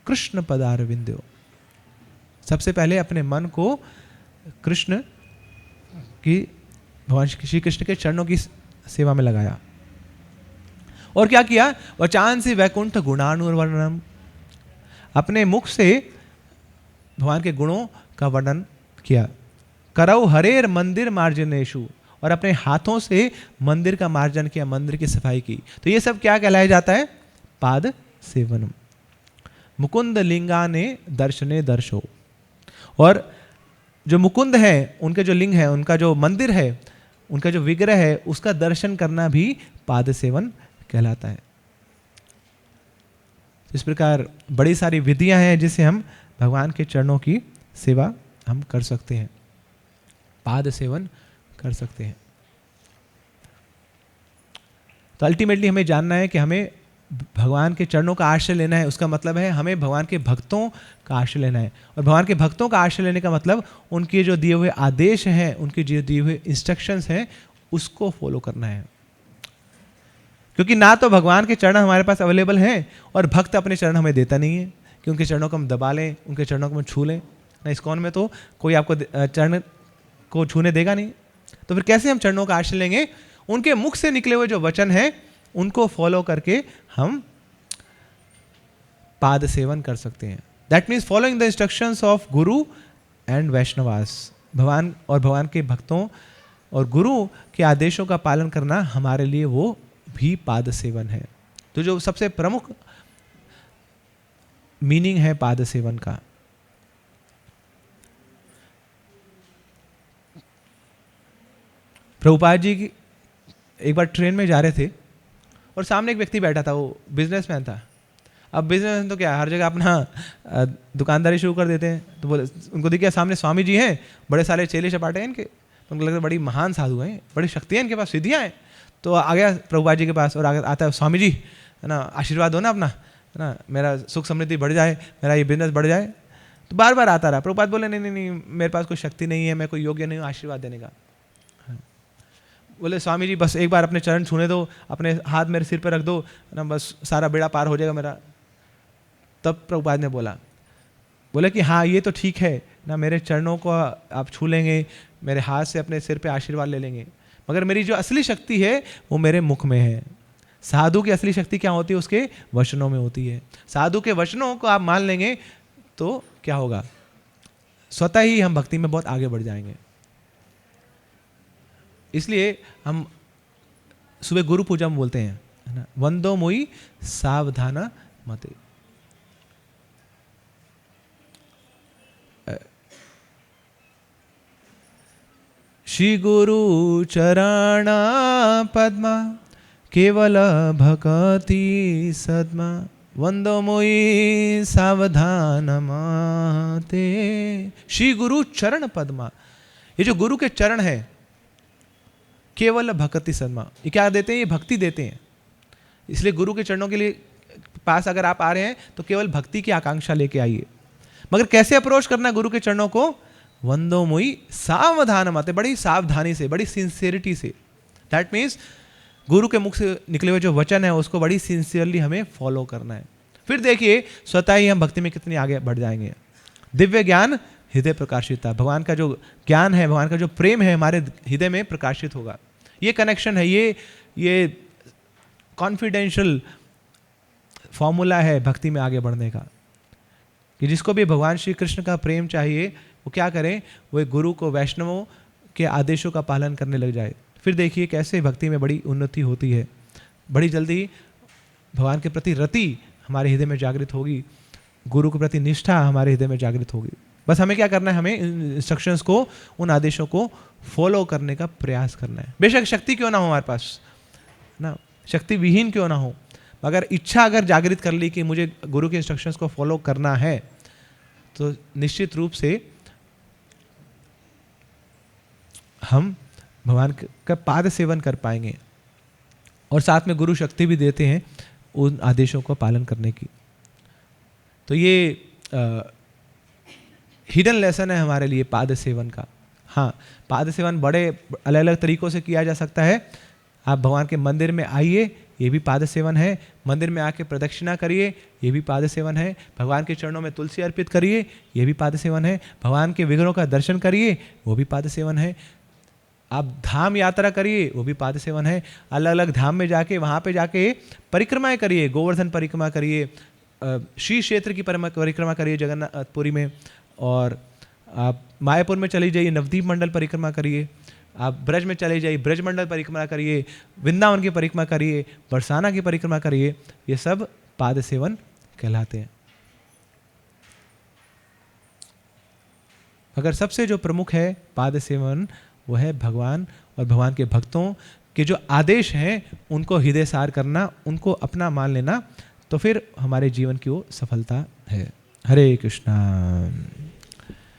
कृष्ण पदारविंदयो। सबसे पहले अपने मन को कृष्ण की, भगवान श्री कृष्ण के चरणों की सेवा में लगाया। और क्या किया? वचांसी वैकुंठ गुणानुवर्णनम, अपने मुख से भगवान के गुणों का वर्णन किया। करौ हरेर मंदिर मार्जनेशु, और अपने हाथों से मंदिर का मार्जन किया, मंदिर की सफाई की। तो ये सब क्या कहलाया जाता है? पाद सेवनम। मुकुंद लिंगाने दर्शने दर्शो, और जो मुकुंद है, उनके जो लिंग है, उनका जो मंदिर है, उनका जो विग्रह है, उसका दर्शन करना भी पाद सेवन कहलाता है। इस प्रकार बड़ी सारी विधियां हैं जिससे हम भगवान के चरणों की सेवा हम कर सकते हैं, पाद सेवन कर सकते हैं। तो अल्टीमेटली हमें जानना है कि हमें भगवान के चरणों का आश्रय लेना है। उसका मतलब है हमें भगवान के भक्तों का आश्रय लेना है। और भगवान के भक्तों का आश्रय लेने का मतलब उनके जो दिए हुए आदेश हैं, उनके जो दिए हुए इंस्ट्रक्शंस हैं, उसको फॉलो करना है। क्योंकि ना तो भगवान के चरण हमारे पास अवेलेबल हैं, और भक्त अपने चरण हमें देता नहीं है कि उनके चरणों को हम दबा लें, उनके चरणों को हम छू लें। ना इस्कॉन में तो कोई आपको चरण को छूने देगा नहीं। तो फिर कैसे हम चरणों का आश्रय लेंगे? उनके मुख से निकले हुए जो वचन हैं उनको फॉलो करके हम पाद सेवन कर सकते हैं। That means following the instructions of Guru and Vaishnavas. भगवान और भगवान के भक्तों और गुरु के आदेशों का पालन करना हमारे लिए वो भी पाद सेवन है। तो जो सबसे प्रमुख मीनिंग है पाद सेवन का, प्रभुपाद जी एक बार ट्रेन में जा रहे थे और सामने एक व्यक्ति बैठा था, वो बिजनेसमैन था। अब बिजनेसमैन तो क्या, हर जगह अपना दुकानदारी शुरू कर देते हैं। तो बोले, उनको दिखा सामने स्वामी जी हैं, बड़े सारे चेले चपाटे हैं इनके, तो उनको लगता है बड़ी महान साधु हैं, बड़ी शक्तियाँ इनके पास, सिद्धियाँ हैं। तो आ गया प्रभुपाद जी के पास और आता है, स्वामी जी है ना, आशीर्वाद दो ना अपना, है ना, मेरा सुख समृद्धि बढ़ जाए, मेरा ये बिजनेस बढ़ जाए। तो बार बार आता रहा। प्रभुपाद बोले नहीं नहीं नहीं, मेरे पास कोई शक्ति नहीं है, मैं कोई योग्य नहीं हूँ आशीर्वाद देने का। बोले स्वामी जी बस एक बार अपने चरण छूने दो, अपने हाथ मेरे सिर पर रख दो ना, बस सारा बेड़ा पार हो जाएगा मेरा। तब प्रभुपाद ने बोले कि हाँ ये तो ठीक है ना, मेरे चरणों को आप छू लेंगे, मेरे हाथ से अपने सिर पे आशीर्वाद ले लेंगे, मगर मेरी जो असली शक्ति है वो मेरे मुख में है। साधु की असली शक्ति क्या होती है? उसके वचनों में होती है। साधु के वचनों को आप मान लेंगे तो क्या होगा? स्वतः ही हम भक्ति में बहुत आगे बढ़ जाएंगे। इसलिए हम सुबह गुरु पूजा में बोलते हैं, है ना, वंदो मुई सावधाना मते। श्री गुरु चरणा पद्मा केवल भक्ति सद्मा, वंदो मुई सावधान माते। श्री गुरु चरण पद्मा, ये जो गुरु के चरण है, केवल भक्ति सद्मा, ये क्या देते हैं? ये भक्ति देते हैं। इसलिए गुरु के चरणों के लिए पास अगर आप आ रहे हैं तो केवल भक्ति की आकांक्षा लेके आइए। मगर कैसे अप्रोच करना गुरु के चरणों को? वंदो मुई सावधान माते, बड़ी सावधानी से, बड़ी सिंसियरिटी से। दैट मीन्स गुरु के मुख से निकले हुए जो वचन है उसको बड़ी सिंसियरली हमें फॉलो करना है। फिर देखिए स्वतः ही हम भक्ति में कितनी आगे बढ़ जाएंगे। दिव्य ज्ञान हृदय प्रकाशिता, भगवान का जो ज्ञान है, भगवान का जो प्रेम है हमारे हृदय में प्रकाशित होगा। ये कनेक्शन है, ये कॉन्फिडेंशियल फॉर्मूला है भक्ति में आगे बढ़ने का, कि जिसको भी भगवान श्री कृष्ण का प्रेम चाहिए वो क्या करें? वो गुरु को, वैष्णवों के आदेशों का पालन करने लग जाए। फिर देखिए कैसे भक्ति में बड़ी उन्नति होती है, बड़ी जल्दी भगवान के प्रति रति हमारे हृदय में जागृत होगी, गुरु के प्रति निष्ठा हमारे हृदय में जागृत होगी। बस हमें क्या करना है? हमें इंस्ट्रक्शंस को, उन आदेशों को फॉलो करने का प्रयास करना है। बेशक शक्ति क्यों ना हो हमारे पास, ना शक्ति विहीन क्यों ना हो, मगर इच्छा अगर जागृत कर ली कि मुझे गुरु के इंस्ट्रक्शंस को फॉलो करना है, तो निश्चित रूप से हम भगवान का पाद सेवन कर पाएंगे। और साथ में गुरु शक्ति भी देते हैं उन आदेशों को पालन करने की। तो ये हिडन लेसन है हमारे लिए पाद सेवन का। हाँ, पाद सेवन बड़े अलग अलग तरीकों से किया जा सकता है। आप भगवान के मंदिर में आइए, ये भी पाद सेवन है। मंदिर में आके प्रदक्षिणा करिए, ये भी पाद सेवन है। भगवान के चरणों में तुलसी अर्पित करिए, ये भी पाद सेवन है। भगवान के विग्रहों का दर्शन करिए, वो भी पाद सेवन है। आप धाम यात्रा करिए, वो भी पाद सेवन है। अलग अलग धाम में जाके, वहाँ पे जाके परिक्रमाएं करिए, गोवर्धन परिक्रमा करिए, श्री क्षेत्र की परिक्रमा करिए जगन्नाथपुरी में, और आप मायापुर में चली जाइए, नवदीप मंडल परिक्रमा करिए। आप ब्रज में चले जाइए, ब्रज मंडल परिक्रमा करिए, वृंदावन की परिक्रमा करिए, बरसाना की परिक्रमा करिए। ये सब पाद सेवन कहलाते हैं। अगर सबसे जो प्रमुख है पाद सेवन, वो है भगवान और भगवान के भक्तों के जो आदेश हैं उनको हृदय सार करना, उनको अपना मान लेना, तो फिर हमारे जीवन की वो सफलता है। हरे कृष्णा।